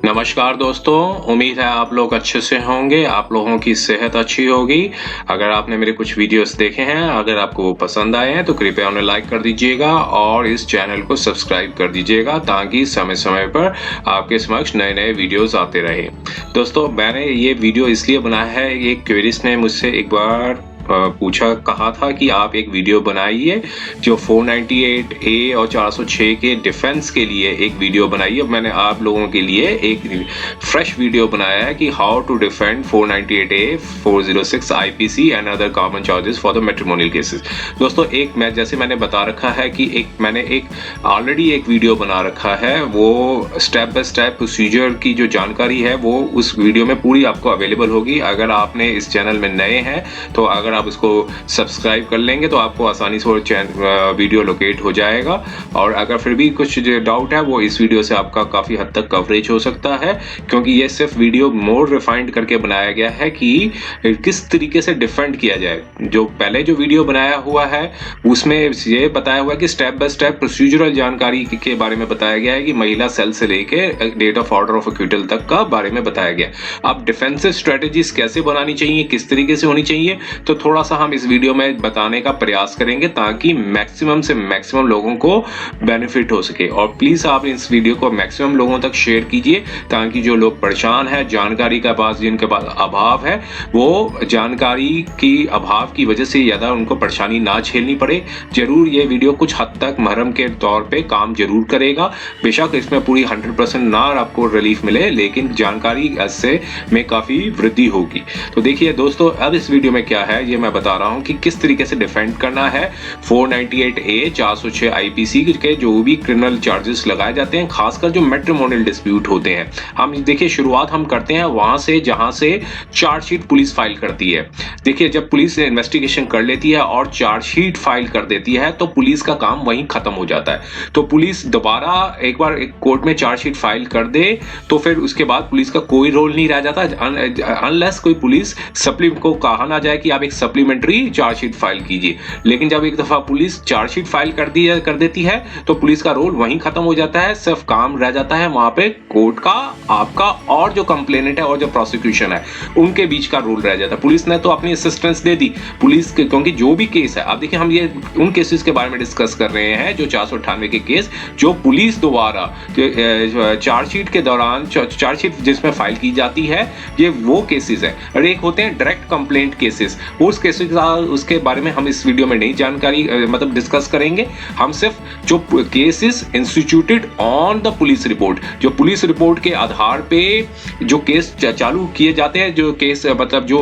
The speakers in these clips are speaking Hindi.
नमस्कार दोस्तों, उम्मीद है आप लोग अच्छे से होंगे, आप लोगों की सेहत अच्छी होगी। अगर आपने मेरे कुछ वीडियोस देखे हैं, अगर आपको वो पसंद आए हैं तो कृपया उन्हें लाइक कर दीजिएगा और इस चैनल को सब्सक्राइब कर दीजिएगा ताकि समय-समय पर आपके समक्ष नए-नए वीडियोस आते रहें। दोस्तों, मैंने ये वीडियो इसलिए बनाया है, एक क्वेरीज ने मुझसे एक बार कहा था कि आप एक वीडियो बनाइए जो 498 ए और 406 के डिफेंस के लिए एक वीडियो बनाइए। मैंने आप लोगों के लिए एक फ्रेश वीडियो बनाया है कि how to defend 498 A 406 IPC and other common charges for the matrimonial cases. दोस्तों, जैसे मैंने बता रखा है कि मैंने ऑलरेडी एक वीडियो बना रखा है, वो स्टेप बाय स्टेप प्रोसीजर की जो जानकारी है वो उस वीडियो में पूरी आपको अवेलेबल होगी। अगर आपने इस चैनल में नए हैं तो अगर आप उसको सब्सक्राइब कर लेंगे तो आपको आसानी से वीडियो लोकेट हो जाएगा। और अगर फिर भी कुछ डाउट है वो इस वीडियो से आपका काफ़ी हद तक कवरेज हो सकता है, क्योंकि ये सिर्फ वीडियो मोर रिफाइंड करके बनाया गया है कि किस तरीके से डिफेंड किया जाए। जो पहले जो वीडियो बनाया हुआ है उसमें ये बताया हुआ है कि स्टेप बाय स्टेप प्रोसीजरल जानकारी के बारे में बताया गया है कि महिला सेल से लेके date of order of acquittal तक का बारे में बताया गया। अब डिफेंसिव स्ट्रेटेजीज कैसे बनानी चाहिए, किस तरीके से होनी चाहिए, तो थोड़ा सा हम इस वीडियो में बताने का प्रयास करेंगे ताकि मैक्सिमम से मैक्सिमम लोगों को बेनिफिट हो सके। और प्लीज आप इस वीडियो को मैक्सिमम लोगों तक शेयर कीजिए ताकि जो लोग परेशान हैं, जानकारी का पास जिनके पास अभाव है, वो जानकारी की अभाव की वजह से ज्यादा उनको परेशानी ना झेलनी पड़े। जरूर ये वीडियो कुछ हद तक मरहम के तौर पे काम जरूर करेगा। बेशक इसमें पूरी 100% ना आपको रिलीफ मिले, लेकिन जानकारी इससे में काफी वृद्धि होगी। तो देखिए दोस्तों, अब इस वीडियो में क्या है ये मैं बता रहा हूं कि किस तरीके से डिफेंड करना है 498 ए 406 आईपीसी के जो भी क्रिमिनल चार्जेस लगाए जाते हैं, खासकर जो मैट्रिमोनियल डिस्प्यूट होते हैं। हम देखिए शुरुआत हम करते हैं वहां से जहां से चार्जशीट पुलिस फाइल करती है। देखिए, जब पुलिस इन्वेस्टिगेशन कर लेती है और चार्जशीट फाइल कर देती है तो पुलिस का काम वहीं खत्म हो जाता है। तो पुलिस दोबारा एक बार कोर्ट में चार्जशीट फाइल कर दे तो फिर उसके बाद पुलिस का कोई रोल नहीं रह जाता, अनलेस कोई पुलिस को कहा ना जाए कि आप एक सप्लीमेंट्री चार्जशीट फाइल कीजिए। लेकिन जब एक दफा पुलिस चार्जशीट फाइल कर देती है तो पुलिस का रोल वहीं खत्म हो जाता है। सिर्फ काम रह जाता है वहां पे कोर्ट का, आपका और जो कंप्लेनेंट है और जो प्रोसिक्यूशन है उनके बीच का रोल रह जाता है। पुलिस ने तो अपनी असिस्टेंस दे दी पुलिस के, क्योंकि जो भी केस है, अब देखिए हम ये उन केसेस के बारे में डिस्कस कर रहे हैं जो 498 के केस जो पुलिस द्वारा चार्जशीट के दौरान चार्जशीट जिसमें फाइल की जाती है, ये वो केसेस है। और एक होते हैं डायरेक्ट कंप्लेंट केसेस, उस केसेस उसके बारे में हम इस वीडियो में नहीं जानकारी मतलब डिस्कस करेंगे। हम सिर्फ जो cases instituted on the police report, जो पुलिस रिपोर्ट के आधार पे जो केस चालू किए जाते हैं, जो केस मतलब जो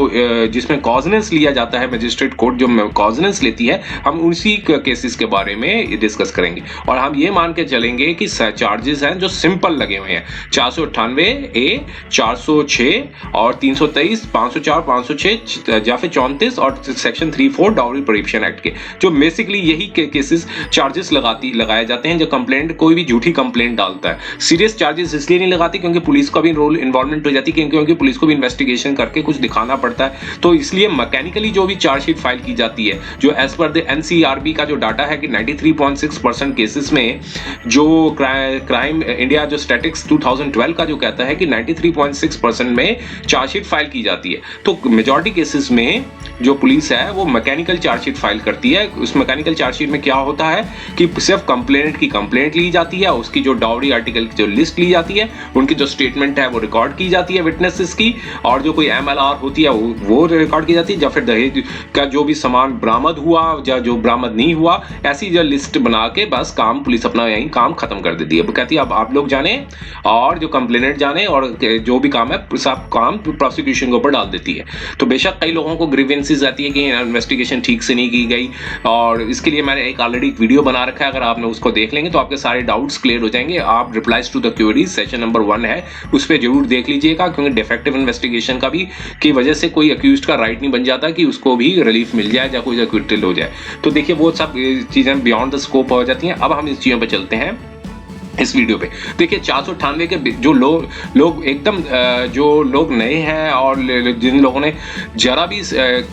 जिसमें कॉजनेंस लिया जाता है, मजिस्ट्रेट कोर्ट जो कॉजनेंस लेती है, हम उसी केसेस के बारे में डिस्कस करेंगे। और हम ये मान के चलेंगे कि चार्जेस हैं जो सिंपल लगे हुए हैं 498 ए 406 और 323 504 506 या फिर 34 और सेक्शन 34 डाउरी प्रोहिबिशन एक्ट के, जो बेसिकली यही केसेस चार्जेस लगाए जाते हैं। जो कंप्लेंट कोई भी झूठी कंप्लेंट डालता है, सीरियस चार्जेस इसलिए नहीं लगाती क्योंकि पुलिस का भी रोल इन्वॉल्वमेंट हो जाती है, क्योंकि पुलिस को भी इन्वेस्टिगेशन करके कुछ दिखाना पड़ता है। तो इसलिए मैकेनिकली जो भी चार्जशीट फाइल की जाती है, जो एज पर द एनसीआरबी का जो डाटा है कि 93.6% केसेस में जो क्राइम इंडिया जो स्टैटिक्स 2012 का जो कहता है कि 93.6% में चार्जशीट फाइल की जाती है। तो मेजॉरिटी केसेस में जो पुलिस है वो मैकेनिकल चार्जशीट फाइल करती है। उस मैकेनिकल चार्जशीट में क्या होता है कि सिर्फ कंप्लेंट की कंप्लेंट ली जाती है, उसकी जो डाउरी आर्टिकल की जो लिस्ट ली जाती है, उनकी जो स्टेटमेंट है वो रिकॉर्ड की जाती है विटनेसेस की, और जो कोई एमएलआर होती है वो रिकॉर्ड की जाती है, या फिर दहेज का जो भी सामान बरामद हुआ या जो बरामद नहीं हुआ, ऐसी जो लिस्ट बना के बस काम पुलिस अपना यही काम खत्म कर देती है। वो कहती है अब आप लोग जाने और जो कंप्लेनेंट जाने, और जो भी काम है सब काम प्रोसिक्यूशन के ऊपर डाल देती है। तो बेशक कई लोगों को ग्रीवेंसेस आती है कि इन्वेस्टिगेशन ठीक से नहीं की गई, और इसके लिए मैंने ऑलरेडी एक वीडियो बना रखा है। अगर आपने उसको देख लेंगे तो आपके सारे डाउट्स क्लियर हो जाएंगे। आप replies to the queries session number 1 है, उस पर जरूर देख लीजिएगा, क्योंकि डिफेक्टिव इन्वेस्टिगेशन का भी की वजह से कोई अक्यूज्ड का राइट नहीं बन जाता कि उसको भी रिलीफ मिल जाए या कोई एक्विटल हो जाए। तो देखिए वो सब चीजें बियॉन्ड द स्कोप हो जाती हैं। अब हम इस चीजों पर चलते हैं। इस वीडियो पे देखिए 498 के जो लोग एकदम जो लोग नए हैं और जिन लोगों ने जरा भी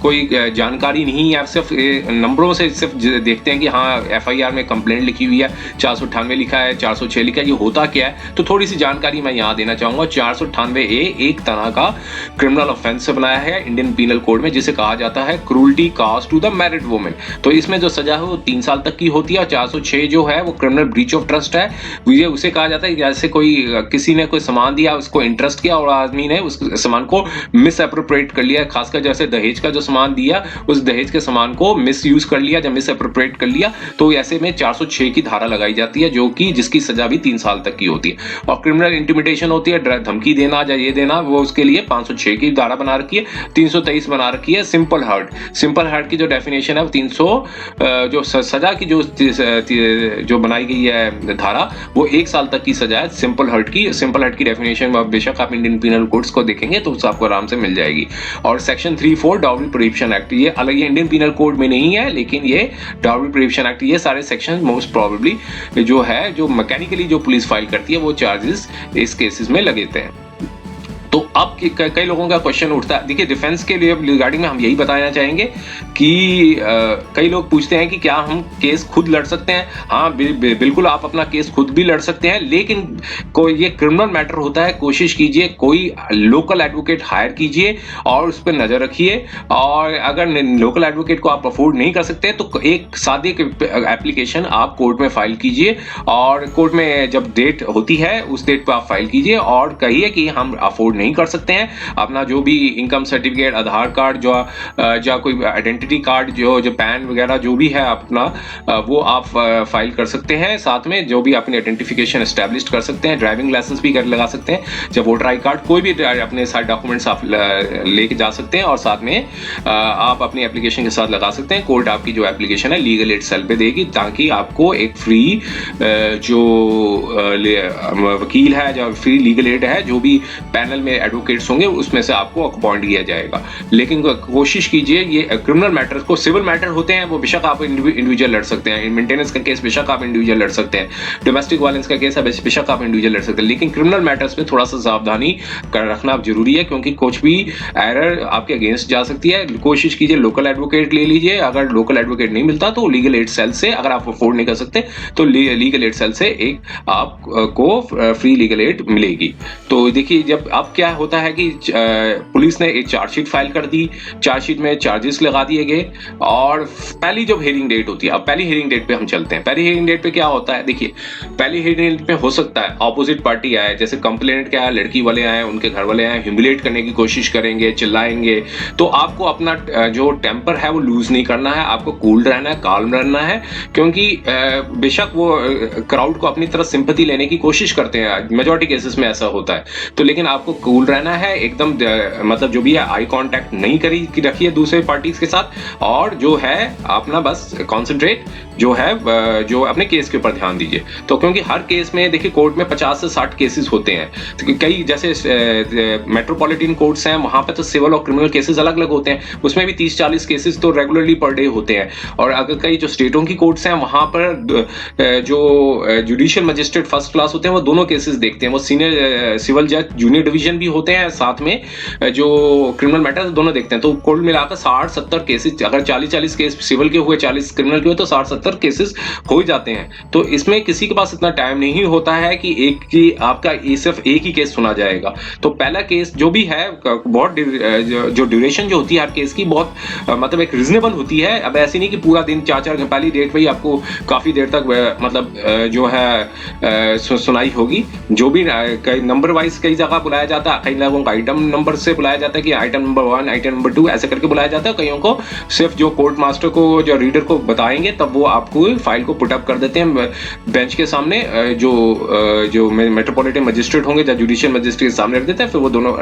कोई जानकारी नहीं है, सिर्फ नंबरों से सिर्फ देखते हैं कि हाँ एफआईआर में कंप्लेंट लिखी हुई है, 498 लिखा है, 406 लिखा है, ये होता क्या है, तो थोड़ी सी जानकारी मैं यहाँ देना चाहूंगा। 498A एक तरह का क्रिमिनल ऑफेंस बनाया है इंडियन पीनल कोड में, जिसे कहा जाता है cruelty cause to the married women. तो इसमें जो सजा है वो 3 साल तक की होती है। और 406 जो है वो क्रिमिनल ब्रीच ऑफ ट्रस्ट है। ये उसे कहा जाता है जैसे कोई किसी ने कोई सामान दिया, उसको इंटरेस्ट किया और आदमी ने उस सामान को मिस एप्रोप्रिएट कर लिया, खासकर जैसे दहेज का जो सामान दिया, उस दहेज के सामान को मिस यूज कर लिया, जब मिस एप्रोप्रिएट कर लिया, तो ऐसे में 406 की धारा लगाई जाती है, जो कि जिसकी सजा भी 3 साल तक की होती है। और क्रिमिनल इंटिमिडेशन होती है, धमकी देना या ये देना, वो उसके लिए 506 की धारा बना रखी है, 323 बना रखी है सिंपल हर्ट की जो डेफिनेशन है वो 300 जो सजा की जो बनाई गई है धारा, वो 1 साल तक की सजा है सिंपल हर्ट की डेफिनेशन बेशक आप इंडियन पीनल कोड्स को देखेंगे तो उससे आपको आराम से मिल जाएगी। और सेक्शन 34 डाउरी प्रोहिबिशन एक्ट, ये अलग ये इंडियन पीनल कोड में नहीं है, लेकिन ये डाउरी प्रोहिबिशन एक्ट, ये सारे सेक्शन मोस्ट प्रोबेबली जो है जो मैकेनिकली जो पुलिस फाइल करती है वो चार्जेस इस केसेस में लगते हैं। तो अब कई लोगों का क्वेश्चन उठता है, देखिए डिफेंस के लिए रिगार्डिंग में हम यही बताना चाहेंगे कि कई लोग पूछते हैं कि क्या हम केस खुद लड़ सकते हैं। हाँ बिल्कुल आप अपना केस खुद भी लड़ सकते हैं, लेकिन कोई ये क्रिमिनल मैटर होता है, कोशिश कीजिए कोई लोकल एडवोकेट हायर कीजिए और उस पर नजर रखिए। और अगर लोकल एडवोकेट को आप अफोर्ड नहीं कर सकते तो एक सादे एप्लीकेशन आप कोर्ट में फाइल कीजिए, और कोर्ट में जब डेट होती है उस डेट पर आप फाइल कीजिए और कहिए कि हम अफोर्ड नहीं कर सकते हैं। अपना जो भी इनकम सर्टिफिकेट, आधार कार्ड, जो कोई आइडेंटिटी कार्ड, जो पैन वगैरह जो भी है अपना, वो आप फाइल कर सकते हैं। साथ में जो भी अपनी आइडेंटिफिकेशन एस्टैब्लिश कर सकते हैं, ड्राइविंग लाइसेंस भी कर लगा सकते हैं, जब वोटर आई कार्ड, कोई भी अपने सारे डॉक्यूमेंट्स आप लेके जा सकते हैं और साथ में आप अपनी एप्लीकेशन के साथ लगा सकते हैं। कोर्ट आपकी जो एप्लीकेशन है लीगल एड सेल पे देगी, ताकि आपको एक फ्री जो वकील है, जो फ्री लीगल एड है, जो भी पैनल में एडवोकेट्स होंगे उसमें से आपको अपॉइंट किया जाएगा। लेकिन कोशिश कीजिए, ये क्रिमिनल मैटर्स को, सिविल मैटर होते हैं वो बेशक आप इंडिविजुअल लड़ सकते हैं, मेंटेनेंस का केस बेशक आप इंडिविजुअल लड़ सकते हैं, डोमेस्टिक वायलेंस का केस है बेशक आप इंडिविजुअल लड़ सकते हैं, लेकिन क्रिमिनल मैटर्स में थोड़ा सा सावधानी कर रखना जरूरी है, क्योंकि कुछ भी एरर आपके अगेंस्ट जा सकती है। कोशिश कीजिए लोकल एडवोकेट ले लीजिए, अगर लोकल एडवोकेट नहीं मिलता तो लीगल एड सेल से, अगर आप अफोर्ड नहीं कर सकते तो लीगल एड सेल से एक आपको फ्री लीगल एड मिलेगी। तो देखिए, जब अब क्या होता है कि पुलिस ने एक चार्जशीट फाइल कर दी, चार्जशीट में चार्जेस लगा दिए गए, और पहली जब हियरिंग डेट होती है, अब पहली हियरिंग डेट पे हम चलते हैं। पहली हियरिंग डेट पे क्या होता है, देखिए पहली हियरिंग डेट पे हो सकता है ऑपोजिट पार्टी आए, जैसे कंप्लेंट क्या है, लड़की वाले आए, उनके घर वाले आए, ह्यूमिलेट करने की कोशिश करेंगे, चिल्लाएंगे, तो आपको अपना जो टेम्पर है वो लूज नहीं करना है, आपको कूल रहना है, काल्म रहना है, क्योंकि बेशक वो क्राउड को अपनी तरफ सिंपैथी लेने की कोशिश करते हैं, मेजॉरिटी केसेस में ऐसा होता है, तो लेकिन आपको कूल रहना है एकदम, मतलब जो भी है आई कांटेक्ट नहीं रखिए दूसरे पार्टीज के साथ, और जो है अपना बस कंसंट्रेट जो है जो अपने केस के ऊपर ध्यान दीजिए। तो क्योंकि हर केस में देखिए कोर्ट में 50 से 60 केसेस होते हैं, तो कई जैसे मेट्रोपॉलिटन कोर्ट्स हैं वहां पे तो सिविल और क्रिमिनल केसेस अलग अलग होते हैं, उसमें भी 30-40 केसेस तो रेगुलरली पर डे होते हैं। और अगर कई जो स्टेटों की कोर्ट्स हैं वहां पर जो जुडिशियल मजिस्ट्रेट फर्स्ट क्लास होते हैं वो दोनों केसेस देखते हैं, वो सीनियर सिविल जज जूनियर डिवीजन भी होते हैं, साथ में जो क्रिमिनल मैटर दोनों देखते हैं। तो कुल मिलाकर 60-70 केसेस, अगर 40-40 केस सिविल के हुए, 40 क्रिमिनल के हुए, तो 60-70 केसेस हो जाते हैं। तो इसमें किसी के पास इतना टाइम नहीं होता है कि आपका सिर्फ एक ही केस सुना जाएगा। तो पहला केस जो भी है बहुत जो ड्यूरेशन जो होती है हर केस की बहुत मतलब एक रीजनेबल होती है। अब ऐसी नहीं कि पूरा दिन 4-4 घंटे, पहली डेट पे ही आपको काफी देर तक मतलब जो है सुनाई होगी। जो भी कई नंबर वाइज कई जगह बुलाया जाता है, कई लोगों को आइटम नंबर से बुलाया जाता है कि आइटम नंबर 1, आइटम नंबर 2 ऐसे करके बुलाया जाता है। कईयों को सिर्फ जो कोर्ट मास्टर को, जो रीडर को बताएंगे तब वो आपको फाइल को पुटअप कर देते हैं बेंच के सामने, जो मेट्रोपॉलिटन मजिस्ट्रेट होंगे या जुडिशियल मजिस्ट्रेट के सामने रख देते हैं। फिर वो दोनों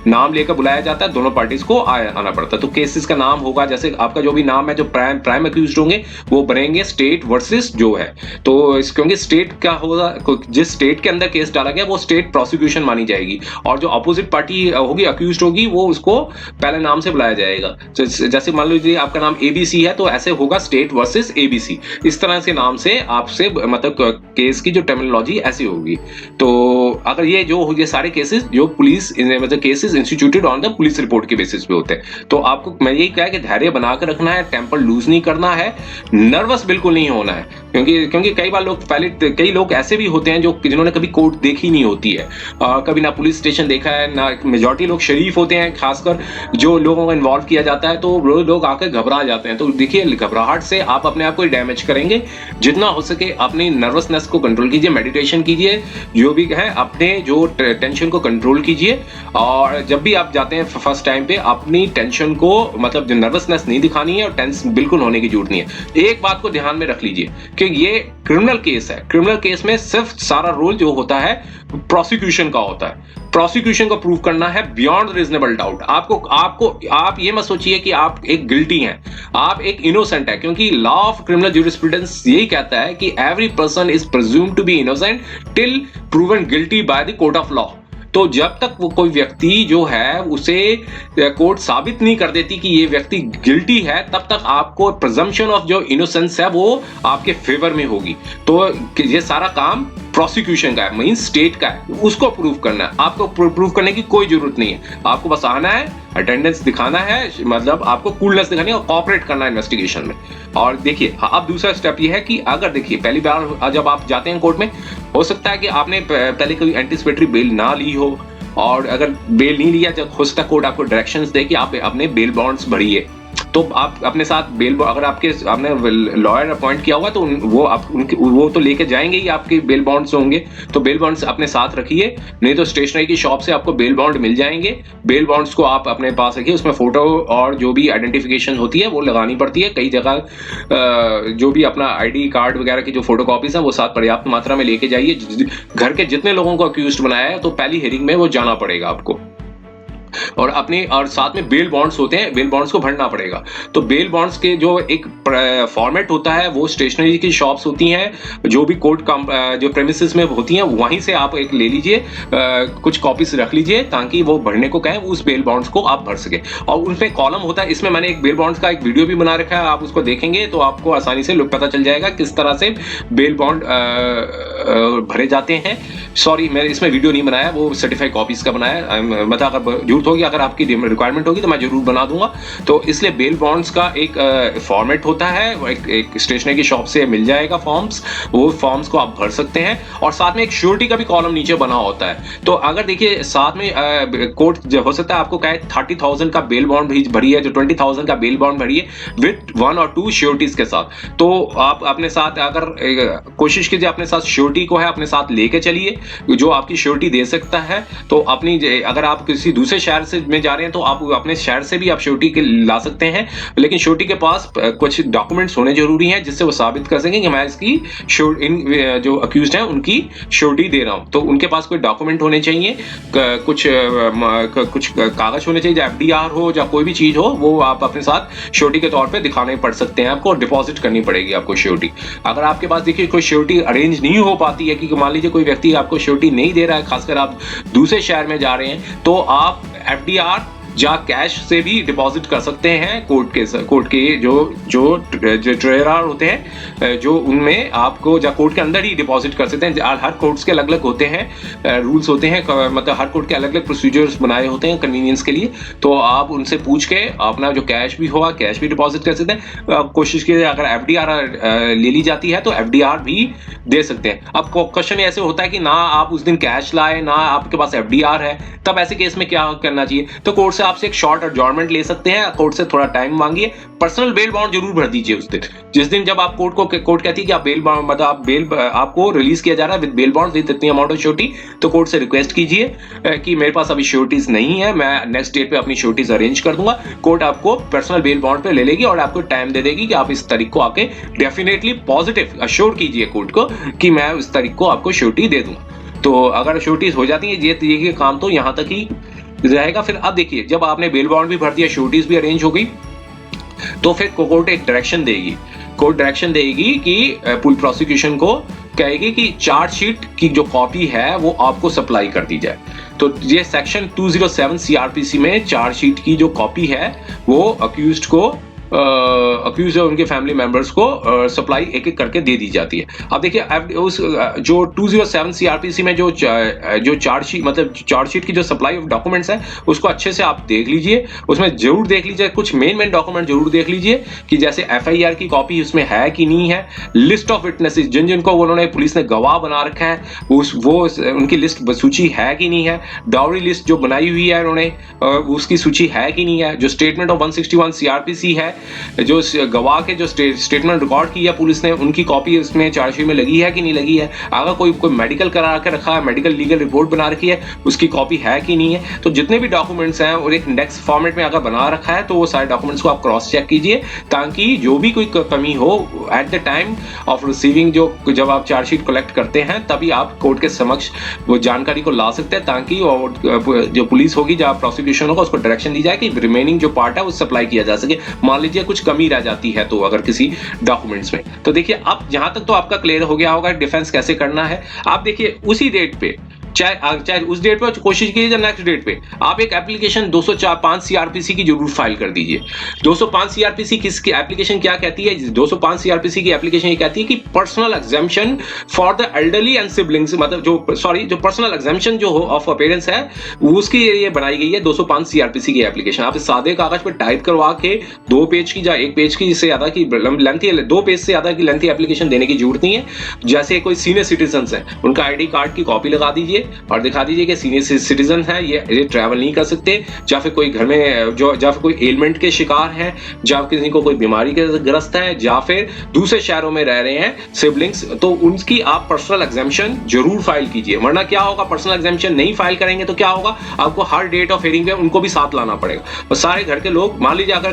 नाम लेकर बुलाया जाता है, दोनों पार्टीज को आना पड़ता है। तो केसेस का नाम होगा, जैसे आपका जो भी नाम है, जो प्राइम अक्यूज्ड होंगे वो बनेंगे स्टेट वर्सेस जो है। तो क्योंकि स्टेट क्या होगा, जिस स्टेट के अंदर केस डाला गया वो स्टेट प्रोसिक्यूशन मानी जाएगी, और जो अपोजिट पार्टी होगी, अक्यूज्ड होगी, वो उसको पहले नाम से बुलाया जाएगा। जैसे मान लीजिए आपका नाम एबीसी है तो ऐसे होगा स्टेट वर्सेस एबीसी, इस तरह से नाम से आपसे मतलब केस की जो टर्मिनोलॉजी ऐसी होगी। तो अगर ये सारे केसेस जो पुलिस मतलब cases instituted on the police report के बेसिस पे होते हैं। तो आपको मैं यही कहा कि धैर्य बनाकर रखना है, टेम्पर लूज नहीं करना है, नर्वस बिल्कुल नहीं होना है, क्योंकि कई बार कई लोग ऐसे भी होते हैं जिन्होंने कभी कोर्ट देखी नहीं होती है, कभी ना पुलिस स्टेशन देखा है ना। मेजॉरिटी लोग शरीफ होते हैं, खासकर जो लोगों को इन्वॉल्व किया जाता है, तो वो लोग आकर घबरा जाते हैं। तो देखिए, घबराहट से आप अपने आप को डैमेज करेंगे। जितना हो सके अपनी नर्वसनेस को कंट्रोल कीजिए, मेडिटेशन कीजिए, जो भी है अपने जो टेंशन को कंट्रोल कीजिए। और जब भी आप जाते हैं फर्स्ट टाइम पे, अपनी टेंशन को मतलब नर्वसनेस नहीं दिखानी है और टेंस बिल्कुल होने की जरूरत नहीं है। एक बात को ध्यान में रख लीजिए कि ये क्रिमिनल केस है। क्रिमिनल केस में सिर्फ सारा रोल जो होता है प्रोसिक्यूशन का होता है। प्रोसिक्यूशन को प्रूव करना है बियॉन्ड रीजनेबल डाउट। आप ये मत सोचिए कि आप एक गिल्टी हैं, आप एक इनोसेंट है, क्योंकि लॉ ऑफ क्रिमिनल ज्यूरिस्प्रूडेंस यही कहता है कि every person is presumed to be innocent till proven guilty by the court of law. तो जब तक वो कोई व्यक्ति जो है उसे कोर्ट साबित नहीं कर देती कि ये व्यक्ति गिल्टी है, तब तक आपको प्रिजम्पशन ऑफ जो इनोसेंस है वो आपके फेवर में होगी। तो ये सारा काम प्रोसिक्यूशन का है, मीन स्टेट का है, उसको प्रूव करना है। आपको प्रूव करने की कोई जरूरत नहीं है, आपको बस आना है, अटेंडेंस दिखाना है, मतलब आपको कूलनेस दिखानी है और कोऑपरेट करना है इन्वेस्टिगेशन में। और देखिए, अब दूसरा स्टेप ये है कि अगर देखिए पहली बार जब आप जाते हैं कोर्ट में, हो सकता है कि आपने पहले कोई एंटीसिपेटरी बेल ना ली हो, और अगर बेल नहीं लिया, जब हो सकता है कोर्ट आपको डायरेक्शंस दे कि आप अपने बेल बॉन्ड्स भरिए। तो आप अपने साथ अगर आपने लॉयर अपॉइंट किया हुआ तो वो तो लेके जाएंगे ही, आपके बेल बॉन्ड्स होंगे, तो बेल बॉन्ड्स अपने साथ रखिए। नहीं तो स्टेशनरी की शॉप से आपको बेल बॉन्ड मिल जाएंगे। बेल बॉन्ड्स को आप अपने पास रखिए, उसमें फोटो और जो भी आइडेंटिफिकेशन होती है वो लगानी पड़ती है। कई जगह जो भी अपना आईडी कार्ड वगैरह की जो फोटो कॉपीज है वो साथ पर्याप्त मात्रा में लेके जाइए। घर के जितने लोगों को अक्यूज्ड बनाया है तो पहली हियरिंग में वो जाना पड़ेगा आपको। और साथ में बेल बॉन्ड्स होते हैं, बेल बॉन्ड्स को भरना पड़ेगा। तो बेल बॉन्ड्स के जो एक फॉर्मेट होता है वो स्टेशनरी की शॉप्स होती हैं, जो भी कोर्ट जो प्रेमिसेस में होती हैं, वहीं से आप एक ले लीजिए, कुछ कॉपीज रख लीजिए, ताकि वो भरने को कहें उस बेल बॉन्ड्स को आप भर सके। और उनपे कॉलम होता है, इसमें मैंने एक बेल बॉन्ड्स का एक वीडियो भी बना रखा है, आप उसको देखेंगे तो आपको आसानी से पता चल जाएगा किस तरह से बेल बॉन्ड भरे जाते हैं। सॉरी, मैंने इसमें वीडियो नहीं बनाया, वो सर्टिफाइड कॉपीज का बनाया। मतलब अगर जरूरत होगी, अगर आपकी रिक्वायरमेंट होगी तो मैं जरूर बना दूंगा। तो इसलिए बेल बॉन्ड्स का एक फॉर्मेट होता है, एक स्टेशनरी की शॉप से मिल जाएगा फॉर्म्स, वो फॉर्म्स को आप भर सकते हैं। और साथ में एक श्योरिटी का भी कॉलम नीचे बना होता है। तो अगर देखिए साथ में कोर्ट हो सकता है आपको कहे 30,000 का बेल बॉन्ड भी भरिए, जो 20,000 का बेल बॉन्ड भरिए विद 1 और 2 श्योरिटीज के साथ। तो आप अपने साथ अगर कोशिश कीजिए अपने साथ श्योरिटी को है अपने साथ लेके चलिए, जो आपकी श्योरिटी दे सकता है। तो अपनी अगर आप किसी दूसरे शहर से में जा रहे हैं तो आप अपने शहर से भी आप श्योरिटी ला सकते हैं, लेकिन श्योरिटी के पास कुछ डॉक्यूमेंट्स होने जरूरी हैं जिससे वो साबित कर सकें कि मैं इसकी जो अक्यूज्ड हैं उनकी श्योरिटी दे रहा हूं। तो उनके पास कोई डॉक्यूमेंट होने चाहिए, कुछ कागज होने चाहिए, एफडीआर हो या कोई भी चीज हो, वो आप अपने साथ श्योरिटी के तौर पे दिखाने पड़ सकते हैं आपको, डिपॉजिट करनी पड़ेगी आपको श्योरिटी। अगर आपके पास देखिए कोई श्योरिटी अरेंज नहीं हो पाती है, कि मान लीजिए कोई व्यक्ति आपको श्योरिटी नहीं दे रहा है, खासकर आप दूसरे शहर में जा रहे हैं, तो आप एफडीआर या कैश से भी डिपॉजिट कर सकते हैं। कोर्ट के जो ट्रेजरर होते हैं, जो उनमें आपको या कोर्ट के अंदर ही डिपॉजिट कर सकते हैं। हर कोर्ट्स के अलग अलग होते हैं, रूल्स होते हैं, मतलब हर कोर्ट के अलग अलग प्रोसीजर्स बनाए होते हैं कन्वीनियंस के लिए। तो आप उनसे पूछ के अपना जो कैश भी होगा कैश भी डिपॉजिट कर सकते हैं। कोशिश कीजिए अगर एफडीआर ले ली जाती है तो एफडीआर भी दे सकते हैं। अब क्वेश्चन ऐसे होता है कि ना आप उस दिन कैश लाए ना आपके पास एफडीआर है, तब ऐसे केस में क्या करना चाहिए? तो कोर्ट से आपसे एक शॉर्ट एडजॉर्नमेंट ले सकते हैं, कोर्ट से थोड़ा टाइम मांगिए, पर्सनल बेल बॉन्ड जरूर भर दीजिए उस दिन, जिस दिन जब आप कोर्ट कहती है कि आप बेल बॉन्ड मतलब आप आपको रिलीज किया जा रहा है विद बेल बॉन्ड विद इतनी अमाउंट ऑफ श्योरिटी, तो कोर्ट से रिक्वेस्ट कीजिए कि मेरे पास अभी श्योरिटीज नहीं है, मैं नेक्स्ट डेट पे अपनी श्योरिटीज अरेंज कर दूंगा। कोर्ट आपको पर्सनल बेल बॉन्ड पे ले लेगी और आपको टाइम दे देगी कि आप इस तारीख को आके डेफिनेटली पॉजिटिव अश्योर कीजिए कोर्ट को कि मैं इस तारीख को आपको श्योरिटी दे दूंगा। तो अगर श्योरिटीज हो जाती है ये काम तो यहाँ तक ही रहेगा। फिर अब देखिए जब आपने बेल बॉन्ड भी भर दिया, श्योरिटीज भी अरेंज हो गई, तो फिर कोर्ट एक डायरेक्शन देगी, कोर्ट डायरेक्शन देगी कि पुलिस प्रोसिक्यूशन को कहेगी कि चार्जशीट की जो कॉपी है वो आपको सप्लाई कर दी जाए। तो ये सेक्शन 207 सीआरपीसी में चार्जशीट की जो कॉपी है वो अक्यूज्ड को अक्यूज और उनके फैमिली मेंबर्स को सप्लाई एक एक करके दे दी जाती है। अब देखिए उस जो 207 सीआरपीसी में जो चार्जशीट मतलब चार्जशीट की जो सप्लाई ऑफ डॉक्यूमेंट्स है उसको अच्छे से आप देख लीजिए, उसमें जरूर देख लीजिए कुछ मेन डॉक्यूमेंट जरूर देख लीजिए कि जैसे एफआईआर की कॉपी उसमें है कि नहीं है, लिस्ट ऑफ विटनेसेस जिन जिनको उन्होंने पुलिस ने गवाह बना रखा है उनकी लिस्ट सूची है कि नहीं है, डाउरी लिस्ट जो बनाई हुई है उन्होंने उसकी सूची है कि नहीं है, जो स्टेटमेंट ऑफ 161 सीआरपीसी है, जो गवाह के जो स्टेटमेंट रिकॉर्ड की है पुलिस ने उनकी कॉपी उसमें चार्जशीट में लगी है कि नहीं लगी है, अगर कोई मेडिकल करा के रखा है, मेडिकल लीगल रिपोर्ट बना रखी है उसकी कॉपी है कि नहीं है। तो जितने भी डॉक्यूमेंट्स हैं और एक इंडेक्स फॉर्मेट में अगर बना रखा है तो वो सारे डॉक्यूमेंट्स को आप क्रॉस चेक कीजिए ताकि जो भी कोई कमी हो at the time of receiving जब आप चार्जशीट कलेक्ट करते हैं तभी आप कोर्ट के समक्ष वो जानकारी को ला सकते हैं ताकि जो पुलिस होगी जहाँ प्रोसिक्यूशन होगा उसको डायरेक्शन दी जाए कि रिमेनिंग जो पार्ट है वो सप्लाई किया जा सके। मान लीजिए कुछ कमी रह जाती है तो अगर किसी डॉक्यूमेंट्स में, तो देखिए अब जहां तक तो आपका क्लियर हो गया होगा डिफेंस कैसे करना है। आप देखिए उसी डेट पे चाहे उस डेट पे कोशिश कीजिए नेक्स्ट डेट पे आप एक एप्लीकेशन 205 सीआरपीसी की जरूर फाइल कर दीजिए। 205 सीआरपीसी किसकी एप्लीकेशन क्या कहती है? 205 सीआरपीसी की एप्लीकेशन ये कहती है कि personal exemption for the elderly and siblings, मतलब जो पर्सनल एग्जाम्पशन जो हो ऑफ अपीयरेंस है उसके लिए बनाई गई है 205 सीआरपीसी की एप्लीकेशन। आप सादे कागज पर टाइप करवा के 2 पेज की या 1 पेज की से ज्यादा की लेंथी 2 पेज से ज्यादा की लेंथी एप्लीकेशन देने की जरूरत नहीं है। जैसे कोई सीनियर सिटीजन है उनका आईडी कार्ड की कॉपी लगा दीजिए और दिखा दीजिए कि सीनियर सिटीजन है, ये ट्रैवल नहीं कर सकते, या फिर कोई घर में या फिर कोई एलिमेंट के शिकार है, या किसी को कोई बीमारी के ग्रस्त है, या फिर दूसरे शहरों में रह रहे हैं सिबलिंग्स, तो उनकी आप पर्सनल एग्जाम्पशन जरूर फाइल कीजिए। वरना क्या होगा, पर्सनल एग्जाम्पशन नहीं फाइल करेंगे तो क्या होगा, आपको हर डेट ऑफ हियरिंग पे उनको भी साथ लाना पड़ेगा। और सारे घर के लोग, मान लीजिए अगर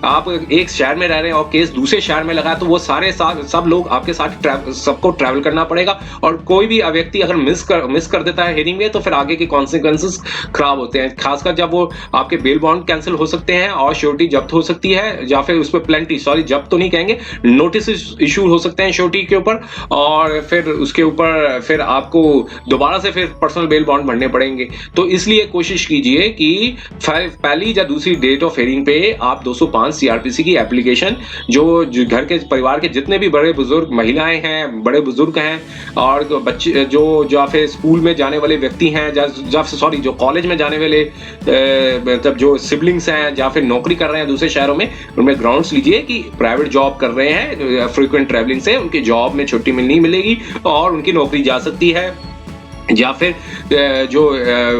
आप एक शहर में रह रहे हैं और केस दूसरे शहर में लगा तो वो सारे सब लोग आपके साथ सबको ट्रैवल करना पड़ेगा। और कोई भी व्यक्ति अगर मिस कर देता है हियरिंग में तो फिर आगे के कॉन्सिक्वेंसेस खराब होते हैं, खासकर जब वो आपके बेल बॉन्ड कैंसिल हो सकते हैं और श्योरिटी जब्त हो सकती है, या फिर उस पर प्लेंटी जब्त तो नहीं कहेंगे, नोटिस इशू हो सकते हैं श्योरिटी के ऊपर, और फिर उसके ऊपर फिर आपको दोबारा से फिर पर्सनल बेल बॉन्ड भरने पड़ेंगे। तो इसलिए कोशिश कीजिए कि पहली या दूसरी डेट ऑफ हियरिंग पे आप 205 सीआरपीसी की एप्लीकेशन जो घर के परिवार के जितने भी बड़े बुजुर्ग महिलाएं हैं, बड़े बुजुर्ग हैं और बच्चे जो फिर स्कूल में जाने वाले व्यक्ति हैं, जो कॉलेज में जाने वाले मतलब जो सिबलिंग्स हैं या फिर नौकरी कर रहे हैं दूसरे शहरों में, उनमें ग्राउंड्स लीजिए कि प्राइवेट जॉब कर रहे हैं, फ्रीक्वेंट ट्रैवलिंग से उनकी जॉब में छुट्टी नहीं मिलेगी और उनकी नौकरी जा सकती है, या फिर जो